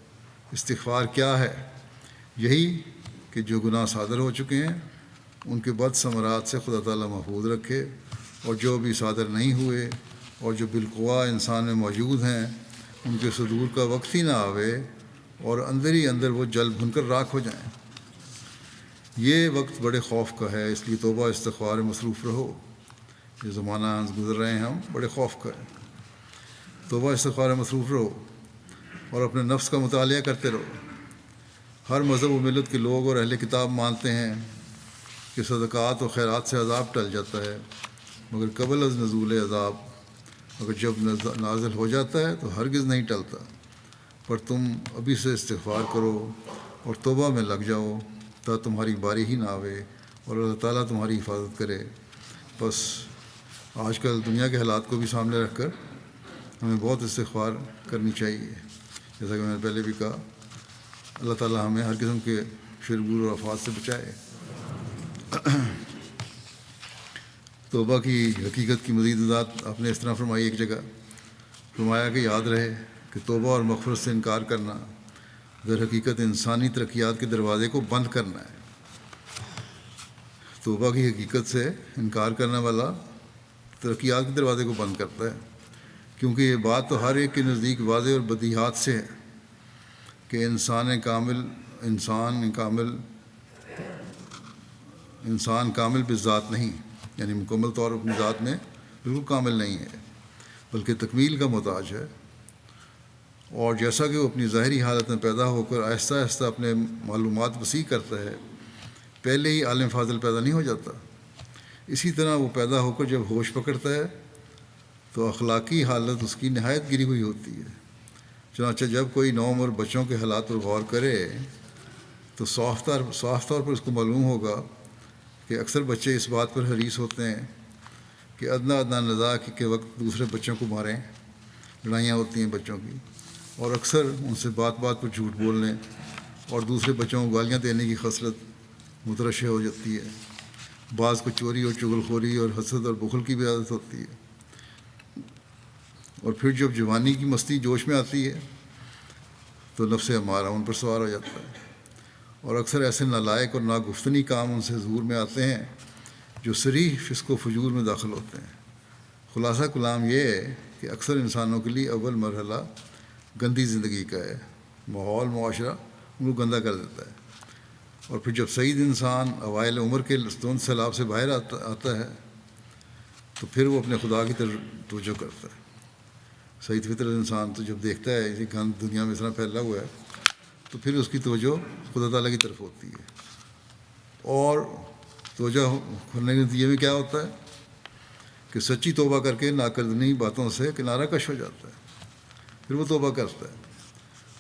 استغفار کیا ہے؟ یہی کہ جو گناہ صادر ہو چکے ہیں ان کے بد ثمرات سے خدا تعالیٰ محفوظ رکھے، اور جو بھی صادر نہیں ہوئے اور جو بالقوا انسان میں موجود ہیں ان کے صدور کا وقت ہی نہ آوے اور اندر ہی اندر وہ جل بھن کر راکھ ہو جائیں۔ یہ وقت بڑے خوف کا ہے، اس لیے توبہ استغفار میں مصروف رہو۔ یہ زمانہ گزر رہے ہیں ہم بڑے خوف کا ہے۔ توبہ استغفار میں مصروف رہو اور اپنے نفس کا مطالعہ کرتے رہو۔ ہر مذہب و ملت کے لوگ اور اہل کتاب مانتے ہیں کہ صدقات و خیرات سے عذاب ٹل جاتا ہے، مگر قبل از نزول عذاب اگر جب نازل ہو جاتا ہے تو ہرگز نہیں ٹلتا۔ پر تم ابھی سے استغفار کرو اور توبہ میں لگ جاؤ تا تمہاری باری ہی نہ آوے اور اللہ تعالیٰ تمہاری حفاظت کرے۔ بس آج کل دنیا کے حالات کو بھی سامنے رکھ کر ہمیں بہت استغفار کرنی چاہیے۔ جیسا کہ میں نے پہلے بھی کہا، اللہ تعالیٰ ہمیں ہر قسم کے شرور اور آفات سے بچائے۔ توبہ کی حقیقت کی مزید وضاحت آپ نے اس طرح فرمائی، ایک جگہ فرمایا کہ یاد رہے کہ توبہ اور مغفرت سے انکار کرنا در حقیقت انسانی ترقیات کے دروازے کو بند کرنا ہے۔ توبہ کی حقیقت سے انکار کرنے والا ترقیات کے دروازے کو بند کرتا ہے، کیونکہ یہ بات تو ہر ایک کے نزدیک واضح اور بدیہات سے ہے کہ انسان کامل بذات نہیں، یعنی مکمل طور پر اپنی ذات میں بالکل کامل نہیں ہے، بلکہ تکمیل کا محتاج ہے۔ اور جیسا کہ وہ اپنی ظاہری حالت میں پیدا ہو کر آہستہ آہستہ اپنے معلومات وسیع کرتا ہے، پہلے ہی عالم فاضل پیدا نہیں ہو جاتا، اسی طرح وہ پیدا ہو کر جب ہوش پکڑتا ہے تو اخلاقی حالت اس کی نہایت گری ہوئی ہوتی ہے۔ چنانچہ جب کوئی نوعمر بچوں کے حالات پر غور کرے تو صاف طور پر اس کو معلوم ہوگا کہ اکثر بچے اس بات پر حریص ہوتے ہیں کہ ادنا ادنا نزاع کے وقت دوسرے بچوں کو ماریں، لڑائیاں ہوتی ہیں بچوں کی، اور اکثر ان سے بات بات پر جھوٹ بولنے اور دوسرے بچوں کو گالیاں دینے کی خصلت مترشح ہو جاتی ہے۔ بعض کو چوری اور چغلخوری اور حسد اور بخل کی بھی عادت ہوتی ہے، اور پھر جب جوانی کی مستی جوش میں آتی ہے تو نفس امارہ ان پر سوار ہو جاتا ہے، اور اکثر ایسے نالائق اور ناگفتنی کام ان سے ظہور میں آتے ہیں جو صریح فسق و فجور میں داخل ہوتے ہیں۔ خلاصہ کلام یہ ہے کہ اکثر انسانوں کے لیے اول مرحلہ گندی زندگی کا ہے، ماحول معاشرہ ان کو گندہ کر دیتا ہے، اور پھر جب سعید انسان اوائل عمر کے دھند سیلاب سے باہر آتا ہے تو پھر وہ اپنے خدا کی طرف توجہ کرتا ہے۔ سعید فطرت انسان تو جب دیکھتا ہے یہ گند دنیا میں اتنا پھیلا ہوا ہے تو پھر اس کی توجہ خدا تعالیٰ کی طرف ہوتی ہے، اور توجہ کرنے کے نتیجے میں کیا ہوتا ہے کہ سچی توبہ کر کے ناقدرنی باتوں سے کنارہ کش ہو جاتا ہے۔ پھر وہ توبہ کرتا ہے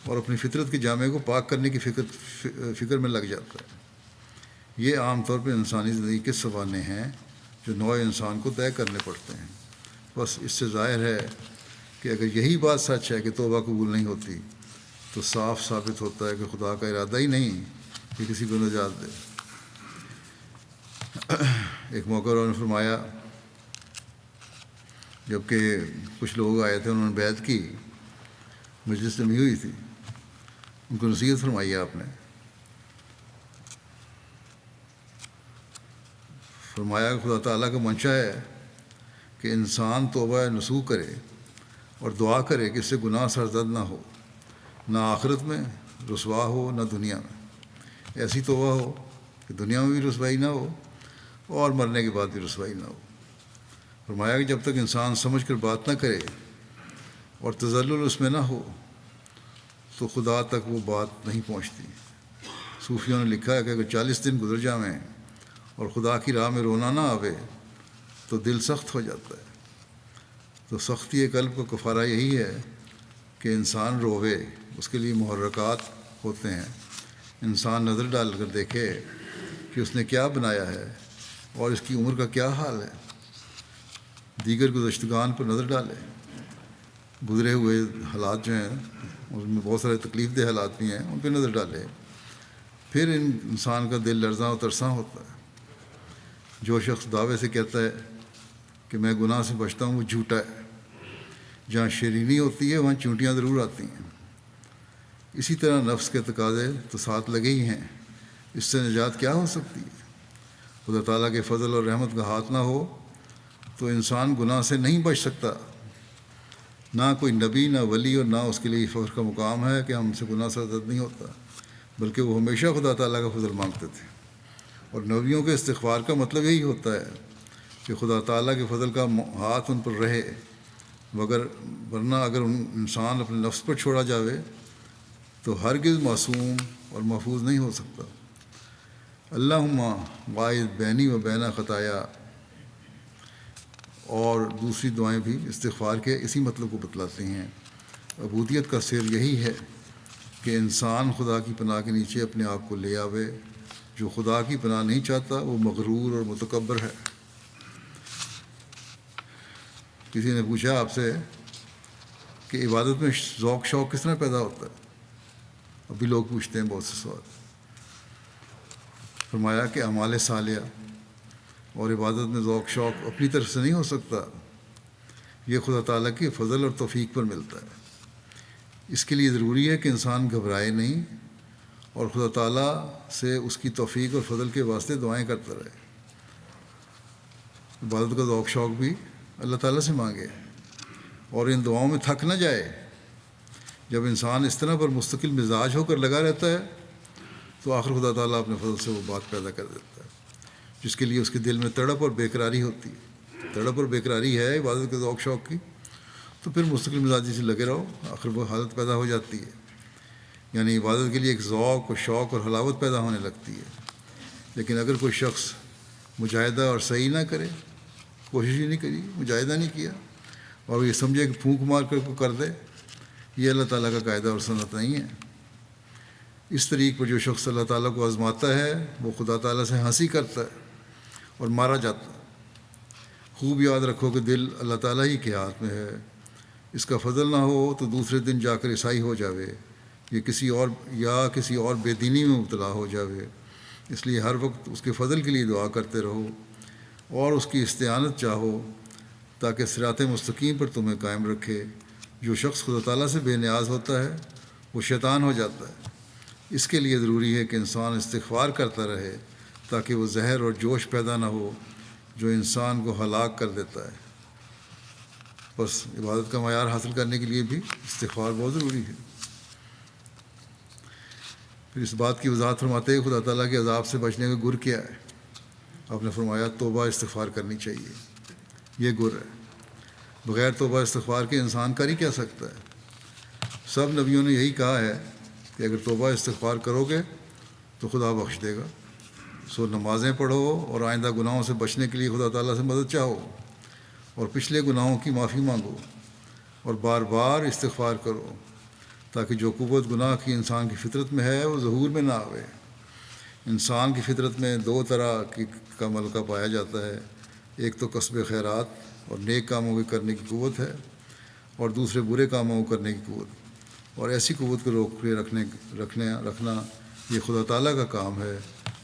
اور اپنی فطرت کے جامع کو پاک کرنے کی فکر میں لگ جاتا ہے۔ یہ عام طور پہ انسانی زندگی کے سوانے ہیں جو نوع انسان کو طے کرنے پڑتے ہیں۔ بس اس سے ظاہر ہے کہ اگر یہی بات سچ ہے کہ توبہ قبول نہیں ہوتی تو صاف ثابت ہوتا ہے کہ خدا کا ارادہ ہی نہیں کہ کسی کو نجات دے۔ ایک موقع انہوں نے فرمایا، جب کہ کچھ لوگ آئے تھے، انہوں نے بیعت کی، مجلس جمی ہوئی تھی، ان کو نصیحت فرمائی آپ نے، فرمایا کہ خدا تعالیٰ کا منشا ہے کہ انسان توبہ نصوح کرے اور دعا کرے کہ اس سے گناہ سرزد نہ ہو، نہ آخرت میں رسوا ہو نہ دنیا میں۔ ایسی توبہ ہو کہ دنیا میں بھی رسوائی نہ ہو اور مرنے کے بعد بھی رسوائی نہ ہو۔ فرمایا کہ جب تک انسان سمجھ کر بات نہ کرے اور تذلل اس میں نہ ہو تو خدا تک وہ بات نہیں پہنچتی۔ صوفیوں نے لکھا ہے کہ اگر 40 دن گزر جائیں اور خدا کی راہ میں رونا نہ آوے تو دل سخت ہو جاتا ہے۔ تو سختی قلب کا کفارہ یہی ہے کہ انسان روے، اس کے لیے محرکات ہوتے ہیں۔ انسان نظر ڈال کر دیکھے کہ اس نے کیا بنایا ہے اور اس کی عمر کا کیا حال ہے، دیگر گزشتگان پر نظر ڈالے، گزرے ہوئے حالات جو ہیں اس میں بہت سارے تکلیف دہ حالات بھی ہیں، ان پہ نظر ڈالے، پھر انسان کا دل لرزاں و ترساں ہوتا ہے۔ جو شخص دعوے سے کہتا ہے کہ میں گناہ سے بچتا ہوں وہ جھوٹا ہے۔ جہاں شیرینی ہوتی ہے وہاں چونٹیاں ضرور آتی ہیں۔ اسی طرح نفس کے تقاضے تو ساتھ لگے ہی ہیں، اس سے نجات کیا ہو سکتی ہے؟ خدا تعالیٰ کے فضل اور رحمت کا ہاتھ نہ ہو تو انسان گناہ سے نہیں بچ سکتا۔ نہ کوئی نبی، نہ ولی، اور نہ اس کے لیے فخر کا مقام ہے کہ ہم سے گناہ سرزد نہیں ہوتا، بلکہ وہ ہمیشہ خدا تعالیٰ کا فضل مانگتے تھے۔ اور نبیوں کے استغفار کا مطلب یہی ہوتا ہے کہ خدا تعالیٰ کے فضل کا ہاتھ ان پر رہے، ورنہ اگر انسان اپنے نفس پر چھوڑا جاوے تو ہرگز معصوم اور محفوظ نہیں ہو سکتا۔ اللہم واعظ بینی و بین خطایا، اور دوسری دعائیں بھی استغفار کے اسی مطلب کو بتلاتی ہیں۔ عبودیت کا سر یہی ہے کہ انسان خدا کی پناہ کے نیچے اپنے آپ کو لے آوے۔ جو خدا کی پناہ نہیں چاہتا وہ مغرور اور متکبر ہے۔ کسی نے پوچھا آپ سے کہ عبادت میں ذوق شوق کس طرح پیدا ہوتا ہے؟ ابھی لوگ پوچھتے ہیں بہت سے سوال۔ فرمایا کہ اعمال صالحہ اور عبادت میں ذوق شوق اپنی طرف سے نہیں ہو سکتا، یہ خدا تعالیٰ کی فضل اور توفیق پر ملتا ہے۔ اس کے لیے ضروری ہے کہ انسان گھبرائے نہیں اور خدا تعالیٰ سے اس کی توفیق اور فضل کے واسطے دعائیں کرتا رہے۔ عبادت کا ذوق شوق بھی اللہ تعالیٰ سے مانگے اور ان دعاؤں میں تھک نہ جائے۔ جب انسان اس طرح پر مستقل مزاج ہو کر لگا رہتا ہے تو آخر خدا تعالیٰ اپنے فضل سے وہ بات پیدا کر دیتا ہے جس کے لیے اس کے دل میں تڑپ اور بےقراری ہوتی ہے۔ تڑپ اور بےقراری ہے عبادت کے ذوق شوق کی، تو پھر مستقل مزاجی سے لگے رہو، آخر وہ حالت پیدا ہو جاتی ہے، یعنی عبادت کے لیے ایک ذوق و شوق اور حلاوت پیدا ہونے لگتی ہے۔ لیکن اگر کوئی شخص مجاہدہ اور صحیح نہ کرے، کوشش ہی نہیں کری، مجاہدہ نہیں کیا، اور یہ سمجھے کہ پھونک مار کر کو کر دے، یہ اللہ تعالیٰ کا قاعدہ اور سنت نہیں ہے۔ اس طریق پر جو شخص اللہ تعالیٰ کو آزماتا ہے وہ خدا تعالیٰ سے ہنسی کرتا ہے اور مارا جاتا ہے۔ خوب یاد رکھو کہ دل اللہ تعالیٰ ہی کے ہاتھ میں ہے، اس کا فضل نہ ہو تو دوسرے دن جا کر عیسائی ہو جاوے، یہ کسی اور بے دینی میں مبتلا ہو جاوے۔ اس لیے ہر وقت اس کے فضل کے لیے دعا کرتے رہو اور اس کی استعانت چاہو تاکہ صراط مستقیم پر تمہیں قائم رکھے۔ جو شخص خدا تعالیٰ سے بے نیاز ہوتا ہے وہ شیطان ہو جاتا ہے۔ اس کے لیے ضروری ہے کہ انسان استغفار کرتا رہے تاکہ وہ زہر اور جوش پیدا نہ ہو جو انسان کو ہلاک کر دیتا ہے۔ بس عبادت کا معیار حاصل کرنے کے لیے بھی استغفار بہت ضروری ہے۔ پھر اس بات کی وضاحت فرماتے ہیں خدا تعالیٰ کے عذاب سے بچنے کا گر کیا ہے۔ آپ نے فرمایا توبہ استغفار کرنی چاہیے، یہ گر ہے۔ بغیر توبہ استغفار کے انسان کر ہی کیا سکتا ہے؟ سب نبیوں نے یہی کہا ہے کہ اگر توبہ استغفار کرو گے تو خدا بخش دے گا۔ سو نمازیں پڑھو اور آئندہ گناہوں سے بچنے کے لیے خدا تعالیٰ سے مدد چاہو اور پچھلے گناہوں کی معافی مانگو اور بار بار استغفار کرو تاکہ جو قوت گناہ کی انسان کی فطرت میں ہے وہ ظہور میں نہ آوے۔ انسان کی فطرت میں دو طرح کا ملکہ پایا جاتا ہے، ایک تو کسب خیرات اور نیک کاموں کے کرنے کی قوت ہے، اور دوسرے برے کاموں کو کرنے کی قوت۔ اور ایسی قوت کو روک کے رکھنا یہ خدا تعالیٰ کا کام ہے،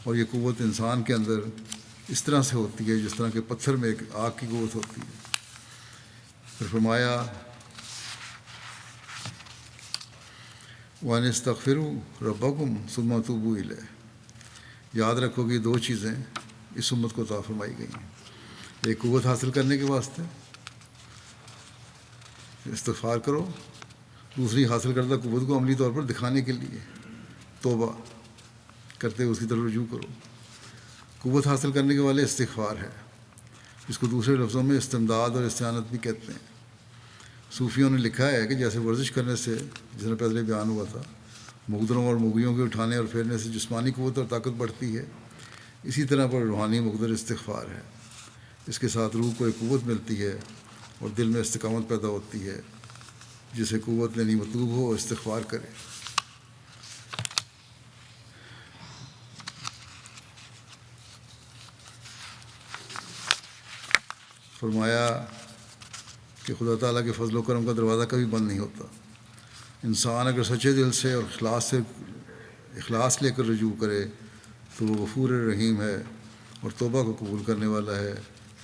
اور یہ قوت انسان کے اندر اس طرح سے ہوتی ہے جس طرح کہ پتھر میں ایک آگ کی قوت ہوتی ہے۔ پھر فرمایا وَأَنِ اسْتَغْفِرُوا رَبَّكُمْ ثُمَّ تُوبُوا إِلَيْهِ۔ یاد رکھو کہ دو چیزیں اس امت کو عطا فرمائی گئی ہیں، ایک قوت حاصل کرنے کے واسطے استغفار کرو، دوسری حاصل کردہ قوت کو عملی طور پر دکھانے کے لیے توبہ کرتے ہوئے اس کی طرف رجوع کرو۔ قوت حاصل کرنے کے والے استغفار ہے، اس کو دوسرے لفظوں میں استمداد اور استعانت بھی کہتے ہیں۔ صوفیوں نے لکھا ہے کہ جیسے ورزش کرنے سے، جس نے پہلے بیان ہوا تھا، مقدروں اور مغیوں کے اٹھانے اور پھیرنے سے جسمانی قوت اور طاقت بڑھتی ہے، اسی طرح پر روحانی مقدر استغفار ہے۔ اس کے ساتھ روح کو ایک قوت ملتی ہے اور دل میں استقامت پیدا ہوتی ہے۔ جسے قوت یعنی مطلوب ہو استغفار کرے۔ فرمایا کہ خدا تعالیٰ کے فضل و کرم کا دروازہ کبھی بند نہیں ہوتا۔ انسان اگر سچے دل سے اور اخلاص لے کر رجوع کرے تو وہ غفور رحیم ہے اور توبہ کو قبول کرنے والا ہے۔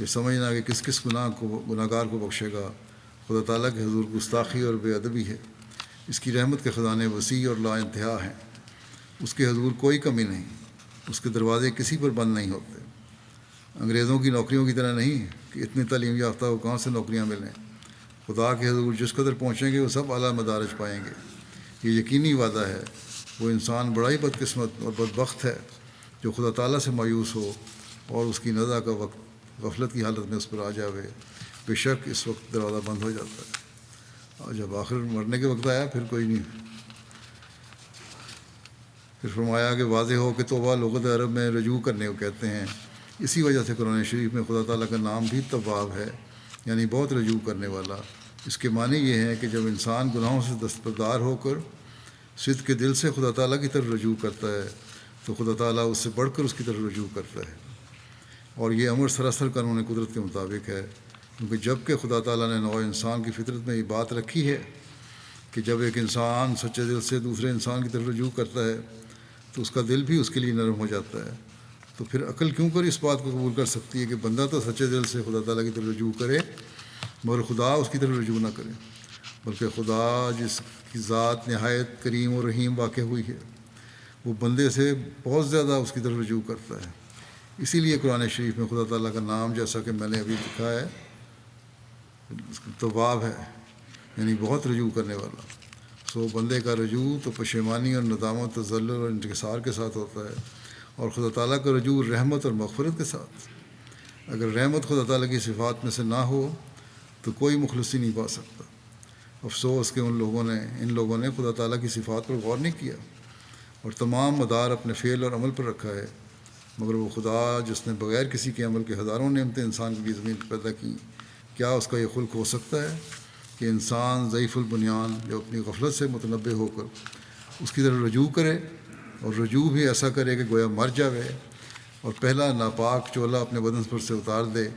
یہ سمجھنا کہ کس گناہ گار کو بخشے گا، خدا تعالیٰ کے حضور گستاخی اور بے ادبی ہے۔ اس کی رحمت کے خزانے وسیع اور لا انتہا ہیں، اس کے حضور کوئی کمی نہیں، اس کے دروازے کسی پر بند نہیں ہوتے۔ انگریزوں کی نوکریوں کی طرح نہیں کہ اتنی تعلیم یافتہ کو کہاں سے نوکریاں ملیں۔ خدا کے حضور جس قدر پہنچیں گے وہ سب اعلیٰ مدارج پائیں گے۔ یہ یقینی وعدہ ہے۔ وہ انسان بڑا ہی بدقسمت اور بدبخت ہے جو خدا تعالیٰ سے مایوس ہو اور اس کی نزا کا وقت غفلت کی حالت میں اس پر آ جاوے۔ بے شک اس وقت دروازہ بند ہو جاتا ہے، اور جب آخر مرنے کے وقت آیا پھر کوئی نہیں۔ پھر فرمایا کہ واضح ہو کہ توبہ لغت عرب میں رجوع کرنے کو کہتے ہیں۔ اسی وجہ سے قرآن شریف میں خدا تعالیٰ کا نام بھی تواب ہے، یعنی بہت رجوع کرنے والا۔ اس کے معنی یہ ہے کہ جب انسان گناہوں سے دستبردار ہو کر صدق کے دل سے خدا تعالیٰ کی طرف رجوع کرتا ہے تو خدا تعالیٰ اس سے بڑھ کر اس کی طرف رجوع کرتا ہے، اور یہ امر سراسر قانون قدرت کے مطابق ہے، کیونکہ جب کہ خدا تعالیٰ نے نوع انسان کی فطرت میں یہ بات رکھی ہے کہ جب ایک انسان سچے دل سے دوسرے انسان کی طرف رجوع کرتا ہے تو اس کا دل بھی اس کے لیے نرم ہو جاتا ہے، تو پھر عقل کیوں کر اس بات کو قبول کر سکتی ہے کہ بندہ تو سچے دل سے خدا تعالیٰ کی طرف رجوع کرے مگر خدا اس کی طرف رجوع نہ کرے، بلکہ خدا جس کی ذات نہایت کریم و رحیم واقع ہوئی ہے وہ بندے سے بہت زیادہ اس کی طرف رجوع کرتا ہے۔ اسی لیے قرآن شریف میں خدا تعالیٰ کا نام جیسا کہ میں نے ابھی لکھا ہے تواب ہے، یعنی بہت رجوع کرنے والا۔ سو بندے کا رجوع تو پشیمانی اور ندامت و تذلل اور انکسار کے ساتھ ہوتا ہے، اور خدا تعالیٰ کا رجوع رحمت اور مغفرت کے ساتھ۔ اگر رحمت خدا تعالیٰ کی صفات میں سے نہ ہو تو کوئی مخلصی نہیں پا سکتا۔ افسوس کہ ان لوگوں نے خدا تعالیٰ کی صفات پر غور نہیں کیا اور تمام مدار اپنے فعل اور عمل پر رکھا ہے، مگر وہ خدا جس نے بغیر کسی کے عمل کے ہزاروں نعمتیں انسان کی زمین پر پیدا کی، کیا اس کا یہ خلق ہو سکتا ہے کہ انسان ضعیف البنیان جو اپنی غفلت سے متنبع ہو کر اس کی طرف رجوع کرے، اور رجوع بھی ایسا کرے کہ گویا مر جاوے، اور پہلا ناپاک چولہا اپنے بدن پر سے اتار دے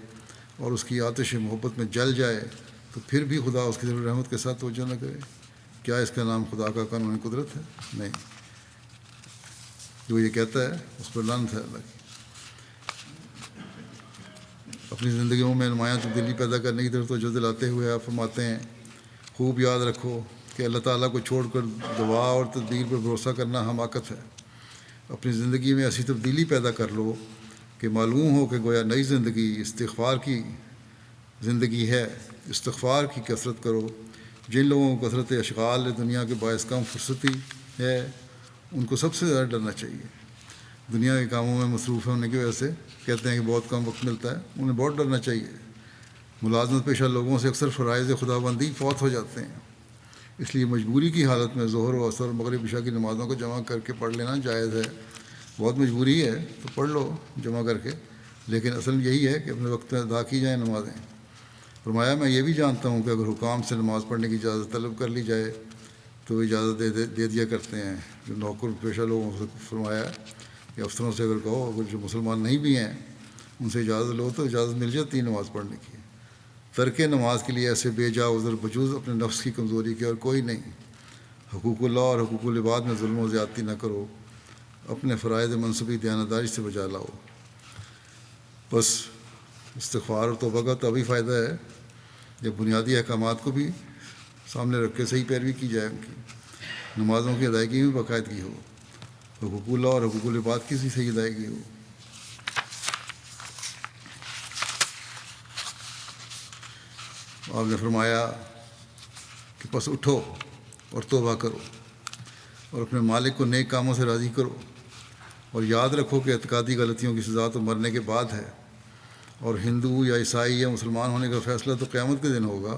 اور اس کی آتش محبت میں جل جائے تو پھر بھی خدا اس کی طرف رحمت کے ساتھ توجہ نہ کرے؟ کیا اس کا نام خدا کا قانون قدرت ہے؟ نہیں. جو یہ کہتا ہے اس پر لعنت ہے اللہ کی. اپنی زندگیوں میں نمایاں تبدیلی پیدا کرنے کی طرف توجہ دلاتے ہوئے آپ فرماتے ہیں خوب یاد رکھو کہ اللہ تعالیٰ کو چھوڑ کر دعا اور تدبیر پر بھروسہ کرنا حماقت ہے. اپنی زندگی میں ایسی تبدیلی پیدا کر لو کہ معلوم ہو کہ گویا نئی زندگی استغفار کی زندگی ہے. استغفار کی کثرت کرو. جن لوگوں کو کثرت اشغال دنیا کے باعث کم فرصتی ہے ان کو سب سے زیادہ ڈرنا چاہیے. دنیا کے کاموں میں مصروف ہونے کی وجہ سے کہتے ہیں کہ بہت کم وقت ملتا ہے. انہیں بہت ڈرنا چاہیے. ملازمت پیشہ لوگوں سے اکثر فرائض خدا بندی فوت ہو جاتے ہیں. اس لیے مجبوری کی حالت میں ظہر و عصر مغرب عشاء کی نمازوں کو جمع کر کے پڑھ لینا جائز ہے. بہت مجبوری ہے تو پڑھ لو جمع کر کے، لیکن اصل یہی ہے کہ اپنے وقت میں ادا کی جائیں نمازیں. فرمایا میں یہ بھی جانتا ہوں کہ اگر حکام سے نماز پڑھنے کی اجازت طلب کر لی جائے تو وہ اجازت دے دیا کرتے ہیں. جو نوکر پیشہ لوگوں سے فرمایا کہ افسروں سے اگر کہو اگر جو مسلمان نہیں بھی ہیں ان سے اجازت لو تو اجازت مل جاتی ہے نماز پڑھنے کی. ترک نماز کے لیے ایسے بے جا عذر بجوز اپنے نفس کی کمزوری کے اور کوئی نہیں. حقوق اللہ اور حقوق العباد میں ظلم و زیادتی نہ کرو. اپنے فرائض منصبی دیانتداری سے بجا لاؤ. بس استغفار اور توبہ کا تبھی فائدہ ہے جب بنیادی احکامات کو بھی سامنے رکھ کے صحیح پیروی کی جائے. ان کی نمازوں کی ادائیگی میں باقاعدگی ہو. حقوق اللہ اور حقوق العباد کی صحیح ادائیگی ہو. آپ نے فرمایا کہ پس اٹھو اور توبہ کرو اور اپنے مالک کو نیک کاموں سے راضی کرو. اور یاد رکھو کہ اعتقادی غلطیوں کی سزا تو مرنے کے بعد ہے. اور ہندو یا عیسائی یا مسلمان ہونے کا فیصلہ تو قیامت کے دن ہوگا.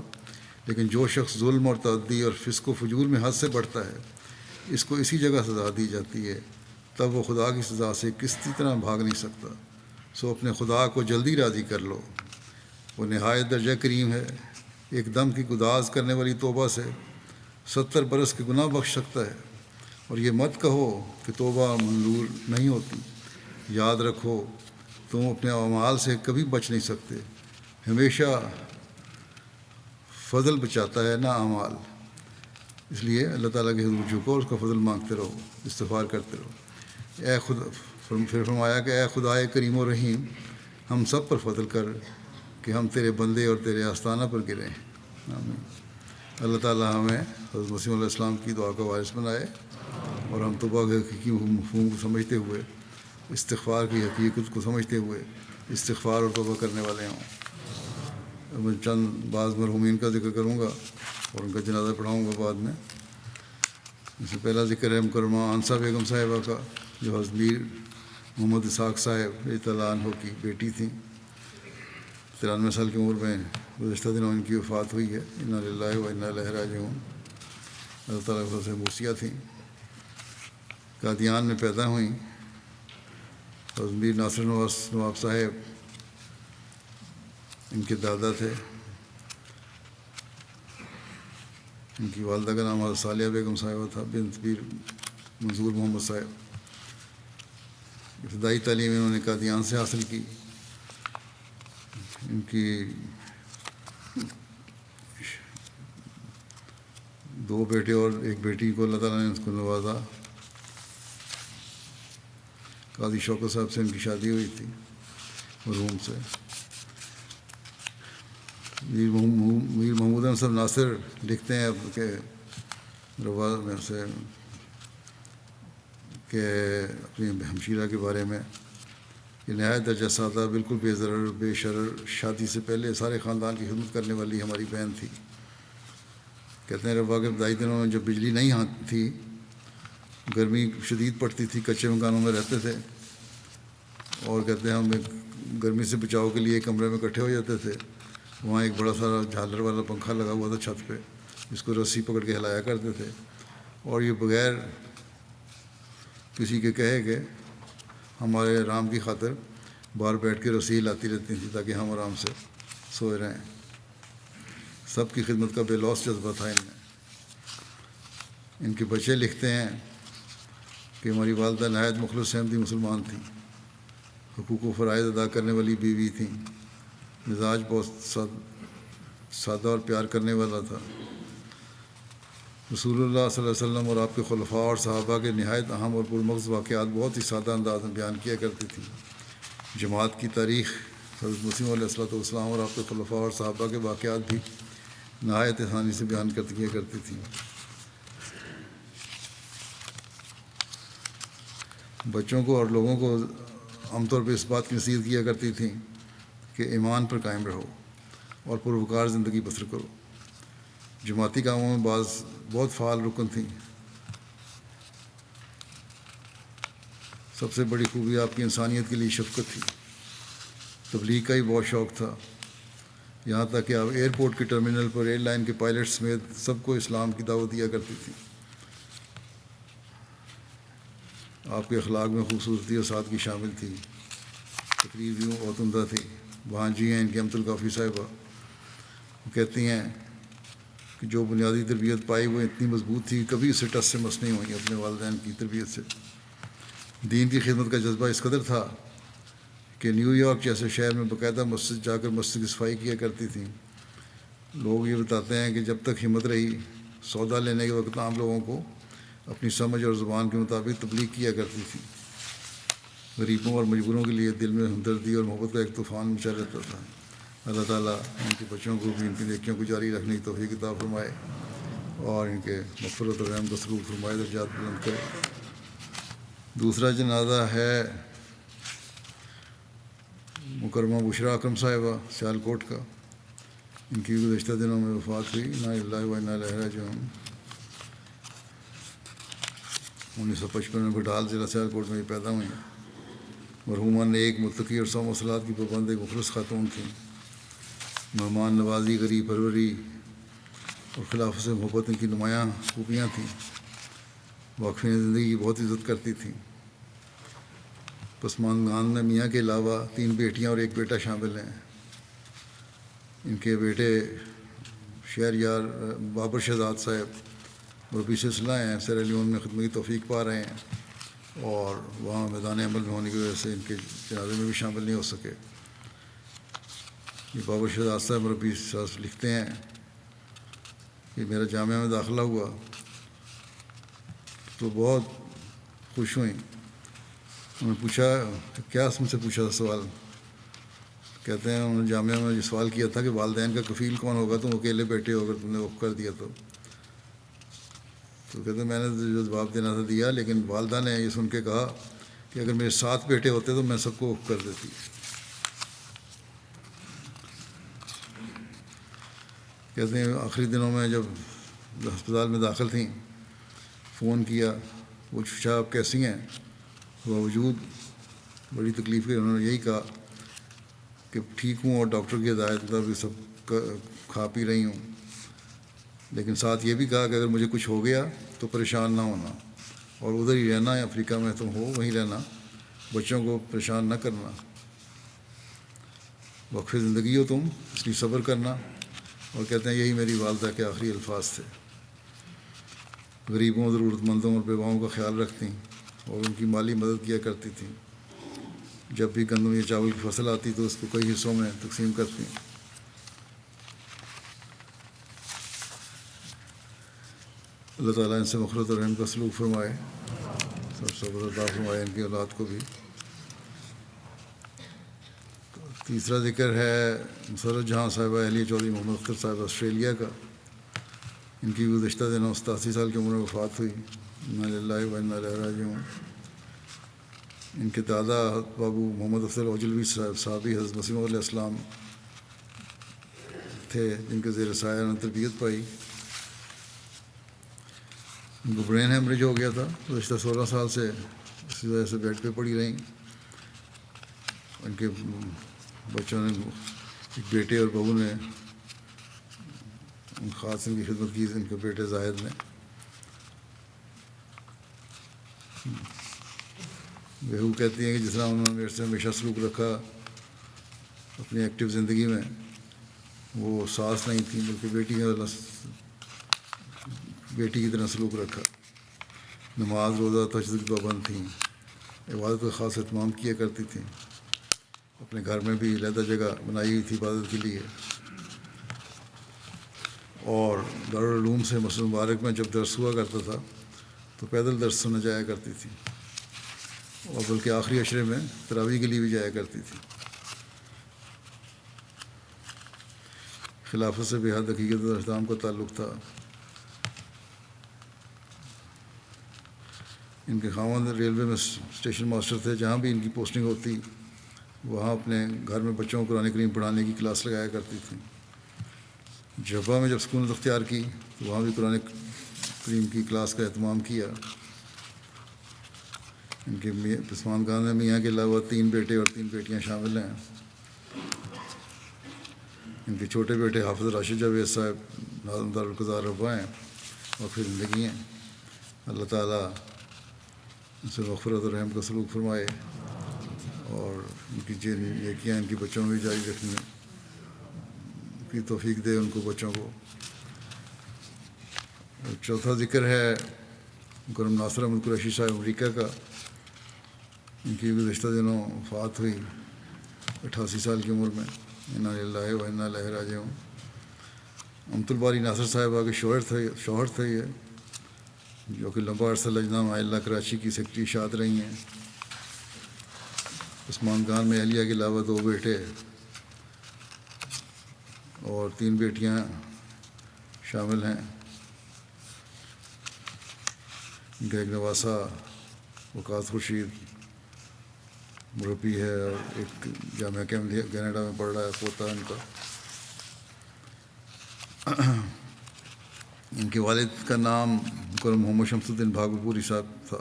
لیکن جو شخص ظلم اور تعدی اور فسق و فجور میں حد سے بڑھتا ہے اس کو اسی جگہ سزا دی جاتی ہے. تب وہ خدا کی سزا سے کسی طرح بھاگ نہیں سکتا. سو اپنے خدا کو جلدی راضی کر لو. وہ نہایت درجہ کریم ہے. ایک دم کی گداز کرنے والی توبہ سے 70 برس کے گناہ بخش سکتا ہے. اور یہ مت کہو کہ توبہ منظور نہیں ہوتی. یاد رکھو تم اپنے اعمال سے کبھی بچ نہیں سکتے. ہمیشہ فضل بچاتا ہے نہ اعمال. اس لیے اللہ تعالیٰ کے حضور جھکو اور اس کا فضل مانگتے رہو، استغفار کرتے رہو. اے خدا پھر فرمایا کہ اے خدائے کریم و رحیم ہم سب پر فضل کر کہ ہم تیرے بندے اور تیرے آستانہ پر گریں. آمین. اللہ تعالیٰ ہمیں حضرت مسیح علیہ السلام کی دعا کا وارث بنائے اور ہم توبہ کے حقیقی مفہوم کو سمجھتے ہوئے، استغفار کی حقیقت کو سمجھتے ہوئے استغفار اور توبہ کرنے والے ہوں. میں چند بعض مرحومین کا ذکر کروں گا اور ان کا جنازہ پڑھاؤں گا بعد میں. اس سے پہلا ذکر ہے مکرمہ آنسہ بیگم صاحبہ کا جو حضرت میر محمد اسحاق صاحب رضی اللہ عنہ کی بیٹی تھیں. 93 سال کی عمر میں گزشتہ دنوں ان کی وفات ہوئی ہے. انا للہ و انا الیہ راجعون. اللہ تعالیٰ کی طرف سے موسیہ تھیں. قادیان میں پیدا ہوئیں. حضرت میر ناصر نواب صاحب ان کے دادا تھے. ان کی والدہ کا نام حضرت صالحہ بیگم صاحبہ تھا بنت پیر منظور محمد صاحب. ابتدائی تعلیم انہوں نے قادیان سے حاصل کی. ان کی 2 بیٹے اور 1 بیٹی کو اللہ تعالیٰ نے اس کو نوازا. قاضی شوکت صاحب سے ان کی شادی ہوئی تھی مرحوم سے. میر محمود صاحب ناصر لکھتے ہیں کہ رواز میں سے کہ اپنی ہمشیرہ کے بارے میں کہ نہایت درجہ سادہ، بالکل بے ضرر بے شرر، شادی سے پہلے سارے خاندان کی خدمت کرنے والی ہماری بہن تھی. کہتے ہیں روا کے ابتدائی دنوں میں جب بجلی نہیں تھی، گرمی شدید پڑتی تھی، کچے مکانوں میں رہتے تھے اور کہتے ہیں ہم گرمی سے بچاؤ کے لیے ایک کمرے میں اکٹھے ہو جاتے تھے. وہاں ایک بڑا سارا جھالر والا پنکھا لگا ہوا تھا چھت پہ، جس کو رسی پکڑ کے ہلایا کرتے تھے اور یہ بغیر کسی کے کہے کہ ہمارے آرام کی خاطر باہر بیٹھ کے رسی ہلاتی رہتی تھیں تاکہ ہم آرام سے سوئے رہیں. سب کی خدمت کا بے لوث جذبہ تھا ان میں. ان کے بچے لکھتے ہیں کہ ہماری والدہ نہایت مخلص احمدی مسلمان تھیں، حقوق و فرائض ادا کرنے والی بیوی تھیں، مزاج بہت سادہ اور پیار کرنے والا تھا۔ رسول اللہ صلی اللہ علیہ وسلم اور آپ کے خلفاء اور صحابہ کے نہایت اہم اور پرمغز واقعات بہت ہی سادہ انداز میں بیان کیا کرتی تھی۔ جماعت کی تاریخ، حضرت مسیح علیہ السلام اور آپ کے خلفاء اور صحابہ کے واقعات بھی نہایت آسانی سے بیان کیا کرتی تھیں۔ بچوں کو اور لوگوں کو عام طور پہ اس بات کی نصیحت کیا کرتی تھیں کہ ایمان پر قائم رہو اور پروکار زندگی بسر کرو۔ جماعتی کاموں میں بہت فعال رکن تھیں۔ سب سے بڑی خوبی آپ کی انسانیت کے لیے شفقت تھی۔ تبلیغ کا ہی بہت شوق تھا، یہاں تک کہ آپ ایئرپورٹ کے ٹرمینل پر ایئر لائن کے پائلٹ سمیت سب کو اسلام کی دعوت دیا کرتی تھی۔ آپ کے اخلاق میں خوبصورتی اور سادگی شامل تھی۔ تقریر بھی بہت عمدہ تھی۔ وہاں جی ہیں ان کی امت الکافی صاحبہ، وہ کہتی ہیں کہ جو بنیادی تربیت پائی وہ اتنی مضبوط تھی، کبھی اسے ٹس سے مس نہیں ہوئی اپنے والدین کی تربیت سے۔ دین کی خدمت کا جذبہ اس قدر تھا کہ نیو یارک جیسے شہر میں باقاعدہ مسجد جا کر مسجد کی صفائی کیا کرتی تھیں۔ لوگ یہ بتاتے ہیں کہ جب تک ہمت رہی، سودا لینے کے وقت عام لوگوں کو اپنی سمجھ اور زبان کے مطابق تبلیغ کیا کرتی تھی۔ غریبوں اور مجبوروں کے لیے دل میں ہمدردی اور محبت کا ایک طوفان مچا رہتا تھا۔ اللہ تعالیٰ ان کے بچوں کو بھی ان کی نیکیوں کو جاری رکھنے کی توفیق عطا فرمائے اور ان کے مغفرت اور رحم کا سلوک فرمائے، درجات بلند کرے۔ دوسرا جنازہ ہے مکرمہ بشریٰ اکرم صاحبہ سیالکوٹ کا۔ ان کی گزشتہ دنوں میں وفات ہوئی۔ انا للہ و انا الیہ راجعون۔ 1955 میں بٹال ضلع سیالکوٹ میں یہ پیدا ہوئی۔ مرحومہ نیک، متقی اور صوم و صلات کی پابند ایک مخلص خاتون تھیں۔ مہمان نوازی، غریب پروری اور خلافت سے محبت ان کی نمایاں خوبیاں تھیں۔ واقفین زندگی کی بہت عزت کرتی تھیں۔ پسماندگان میں میاں کے علاوہ 3 بیٹیاں اور 1 بیٹا شامل ہیں۔ ان کے بیٹے شہریار بابر شہزاد صاحب مربی سلسلہ ہیں، سیرا لیون میں خدمت کی توفیق پا رہے ہیں اور وہاں میدان عمل میں ہونے کی وجہ سے ان کے جنازے میں بھی شامل نہیں ہو سکے۔ یہ بابر شہزاد صاحب مربی صاحب لکھتے ہیں کہ میرا جامعہ میں داخلہ ہوا تو بہت خوش ہوئیں۔ انہوں نے پوچھا کیا اس میں سے پوچھا تھا سوال؟ کہتے ہیں انہوں نے جامعہ میں یہ سوال کیا تھا کہ والدین کا کفیل کون ہوگا، تم اکیلے بیٹے ہو، اگر تم نے وقف کر دیا تو کہتے ہیں میں نے جو جواب دینا تھا دیا، لیکن والدہ نے یہ سن کے کہا کہ اگر میرے 7 بیٹے ہوتے تو میں سب کو وقف کر دیتی۔ کہتے ہیں آخری دنوں میں جب ہسپتال میں داخل تھیں، فون کیا، وہ پوچھا آپ کیسی ہیں؟ باوجود بڑی تکلیف کے انہوں نے یہی کہا کہ ٹھیک ہوں اور ڈاکٹر کی ہدایت مطابق سب کھا پی رہی ہوں، لیکن ساتھ یہ بھی کہا کہ اگر مجھے کچھ ہو گیا تو پریشان نہ ہونا اور ادھر ہی رہنا، افریقہ میں تم ہو وہیں رہنا، بچوں کو پریشان نہ کرنا، وقف زندگی ہو تم، اس لیے صبر کرنا۔ اور کہتے ہیں یہی میری والدہ کے آخری الفاظ تھے۔ غریبوں، ضرورت مندوں اور بیواؤں کا خیال رکھتیں اور ان کی مالی مدد کیا کرتی تھیں۔ جب بھی گندم یا چاول کی فصل آتی تو اس کو کئی حصوں میں تقسیم کرتی۔ اللہ تعالیٰ ان سے مغفرت اور رحم کا سلوک فرمائے، سب صبر عطا فرمائے ان کی اولاد کو بھی۔ تیسرا ذکر ہے مسرت جہاں صاحبہ اہلیہ چودھری محمد اختر صاحب آسٹریلیا کا۔ ان کی گزشتہ دنوں 87 سال کی عمر میں وفات ہوئی۔ انا للہ و انا الیہ راجعون۔ ان کے دادا بابو محمد افضل اوجلوی صحابی حضرت مسیح علیہ السلام تھے، جن کے زیر سایہ نے تربیت پائی۔ ان کو برین ہیمریج ہو گیا تھا، گزشتہ 16 سال سے اسی وجہ سے بیڈ پہ پڑی رہیں۔ ان کے بچوں نے، ایک بیٹے اور بہو نے ان خاص ان کی خدمت کی، ان کے بیٹے زاہد نے۔ بہو کہتی ہیں کہ جس طرح انہوں نے میرے سے ہمیشہ سلوک رکھا اپنی ایکٹیو زندگی میں، وہ ساس نہیں تھیں بلکہ بیٹی کی طرح سلوک رکھا۔ نماز، روزہ، تہجد کی پابند تھیں، عبادت کا خاص اہتمام کیا کرتی تھیں۔ اپنے گھر میں بھی علیحدہ جگہ بنائی ہوئی تھی عبادت کے لیے، اور دارالعلوم سے مسجد مبارک میں جب درس ہوا کرتا تھا تو پیدل درس سنا جایا کرتی تھی، اور بلکہ آخری عشرے میں تراویح کے لیے بھی جایا کرتی تھی۔ خلافت سے بے حد حقیقت اور احترام کا تعلق تھا۔ ان کے خاوند ریلوے میں اسٹیشن ماسٹر تھے، جہاں بھی ان کی پوسٹنگ ہوتی وہاں اپنے گھر میں بچوں کو قرآن کریم پڑھانے کی کلاس لگایا کرتی تھی۔ جبہ میں جب سکونت اختیار کی تو وہاں بھی قرآن کریم کی کلاس کا اہتمام کیا۔ ان کے پسمان خان میں میاں کے علاوہ 3 بیٹے اور 3 بیٹیاں شامل ہیں۔ ان کے چھوٹے بیٹے حافظ راشد جاوید صاحب ناظم دارالقضاء ربوہ ہیں، اور پھر زندگی ہیں۔ اللہ تعالیٰ ان سے مغفرت اور رحم کا سلوک فرمائے، اور ان کی جو نیکیاں ان کے بچوں میں بھی جاری رکھنے کی توفیق دے ان کو، بچوں کو۔ چوتھا ذکر ہے مکرم ناصر احمد قریشی صاحب امریکہ کا۔ ان کی گزشتہ دنوں وفات ہوئی 88 سال کی عمر میں۔ انا للہ و انا الیہ راجعون۔ امت الباری ناصر صاحبہ کے شوہر تھے یہ، جو کہ لمبا عرصہ لجنہ معلّہ کراچی کی سیکرٹری اشاعت رہی ہیں۔ عثمان خان میں اہلیہ کے علاوہ 2 بیٹے اور 3 بیٹیاں شامل ہیں۔ ان کا ایک نواسہ وقاص خورشید مربی ہے، اور ایک جامعہ کینیڈا میں پڑھ رہا ہے، پوتا ان کا۔ ان کے والد کا نام مکرم محمد شمس الدین بھاگلپوری صاحب تھا،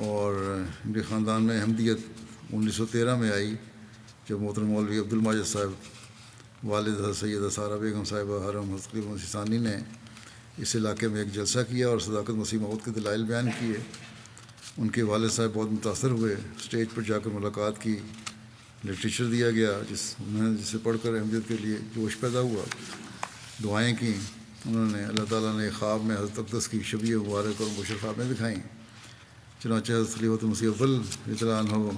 اور ان کے خاندان میں احمدیت 1913 میں آئی، جب محترم مولوی عبد الماجد صاحب والد حضرت سیدہ سارہ بیگم صاحبہ حرم حضرت خلیفہ مسیح ثانی نے اس علاقے میں ایک جلسہ کیا اور صداقت مسیح موعود کے دلائل بیان کیے۔ ان کے والد صاحب بہت متاثر ہوئے، اسٹیج پر جا کر ملاقات کی، لٹریچر دیا گیا جسے پڑھ کر احمدیت کے لیے جوش پیدا ہوا، دعائیں کیں انہوں نے۔ اللہ تعالیٰ نے خواب میں حضرت اقدس کی شبیہ مبارک اور مبشر خوابیں دکھائیں۔ چنانچہ حضرت خلیفۃ مسیح اول رضی اللہ عنہ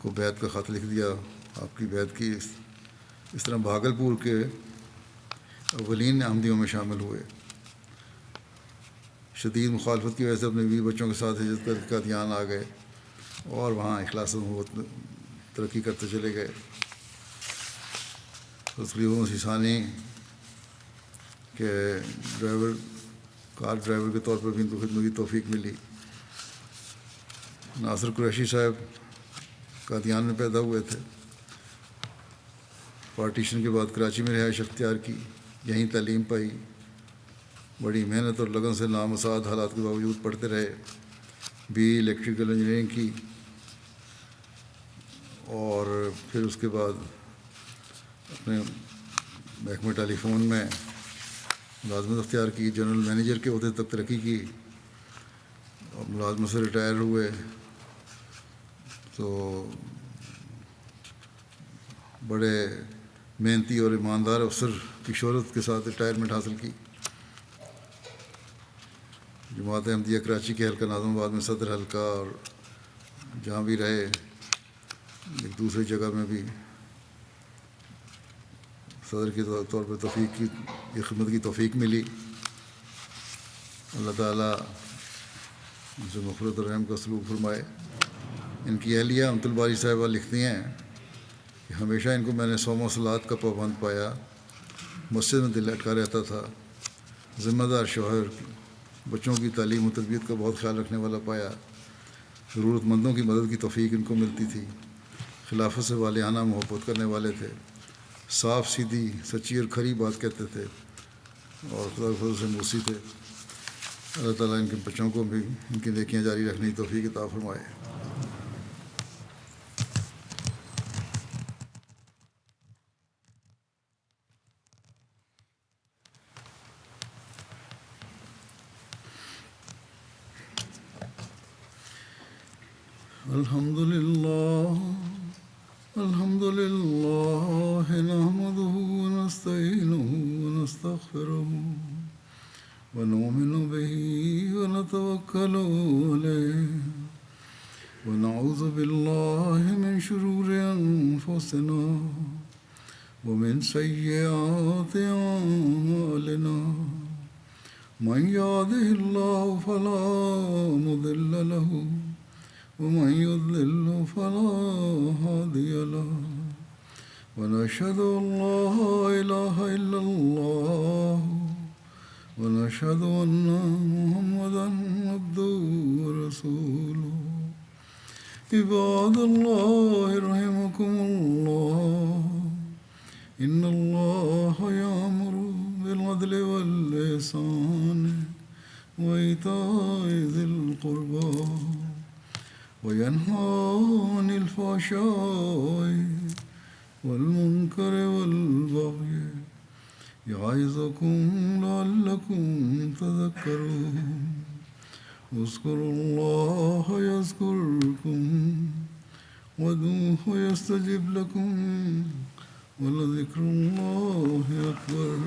کو بیعت کا خط لکھ دیا، آپ کی بیعت کی۔ اس طرح بھاگلپور کے اولین احمدیوں میں شامل ہوئے۔ شدید مخالفت کی وجہ سے اپنے بیوی بچوں کے ساتھ ہجرت کر قادیان آ گئے، اور وہاں اخلاص و محبت میں ترقی کرتے چلے گئے۔ حضرت خلیفہ مسیح ثانی کے کار ڈرائیور کے طور پر بھی ان کو خدمت کی توفیق ملی۔ ناصر قریشی صاحب قادیان میں پیدا ہوئے تھے، پارٹیشن کے بعد کراچی میں رہائش اختیار کی، یہیں تعلیم پائی، بڑی محنت اور لگن سے نامساعد حالات کے باوجود پڑھتے رہے۔ BE الیکٹریکل انجینئرنگ کی، اور پھر اس کے بعد اپنے محکمہ ٹیلی فون میں ملازمت اختیار کی، جنرل مینیجر کے عہدے تک ترقی کی، اور ملازمت سے ریٹائر ہوئے تو بڑے محنتی اور ایماندار افسر کی شہرت کے ساتھ ریٹائرمنٹ حاصل کی۔ جماعت احمدیہ کراچی کے حلقہ ناظم آباد میں صدر حلقہ، اور جہاں بھی رہے ایک دوسری جگہ میں بھی صدر کے طور پر توفیق کی خدمت کی توفیق ملی۔ اللہ تعالیٰ ان سے مغفرت اور رحم کا سلوک فرمائے۔ ان کی اہلیہ امت الباری صاحبہ لکھتی ہیں کہ ہمیشہ ان کو میں نے صوم و صلات کا پابند پایا، مسجد میں دل لٹکا رہتا تھا، ذمہ دار شوہر، بچوں کی تعلیم و تربیت کا بہت خیال رکھنے والا پایا، ضرورت مندوں کی مدد کی توفیق ان کو ملتی تھی، خلافت سے والہانہ محبت کرنے والے تھے، صاف سیدھی سچی اور کھری بات کہتے تھے، اور خدا کے فضل سے موسی تھے۔ اللہ تعالیٰ ان کے بچوں کو بھی ان کی نیکیاں جاری رکھنے کی توفیق عطا فرمائے۔ الحمد لله نحمده ونستعينه ونستغفره ونؤمن به ونتوكل عليه ونعوذ بالله من شرور أنفسنا ومن سيئات أعمالنا من يهده الله فلا مضل له ومن يضلل فلا هادي له ونشهد أن لا إله إلا الله ونشهد أن محمدا عبده ورسوله عباد الله رحمكم الله إن الله يأمر بالعدل والإحسان وإيتاء ذي القربى وينهى عن الفحشاء والمنكر والبغي يعظكم لعلكم تذكرون اذكروا الله يذكركم وادعوه يستجب لكم ولذكر الله أكبر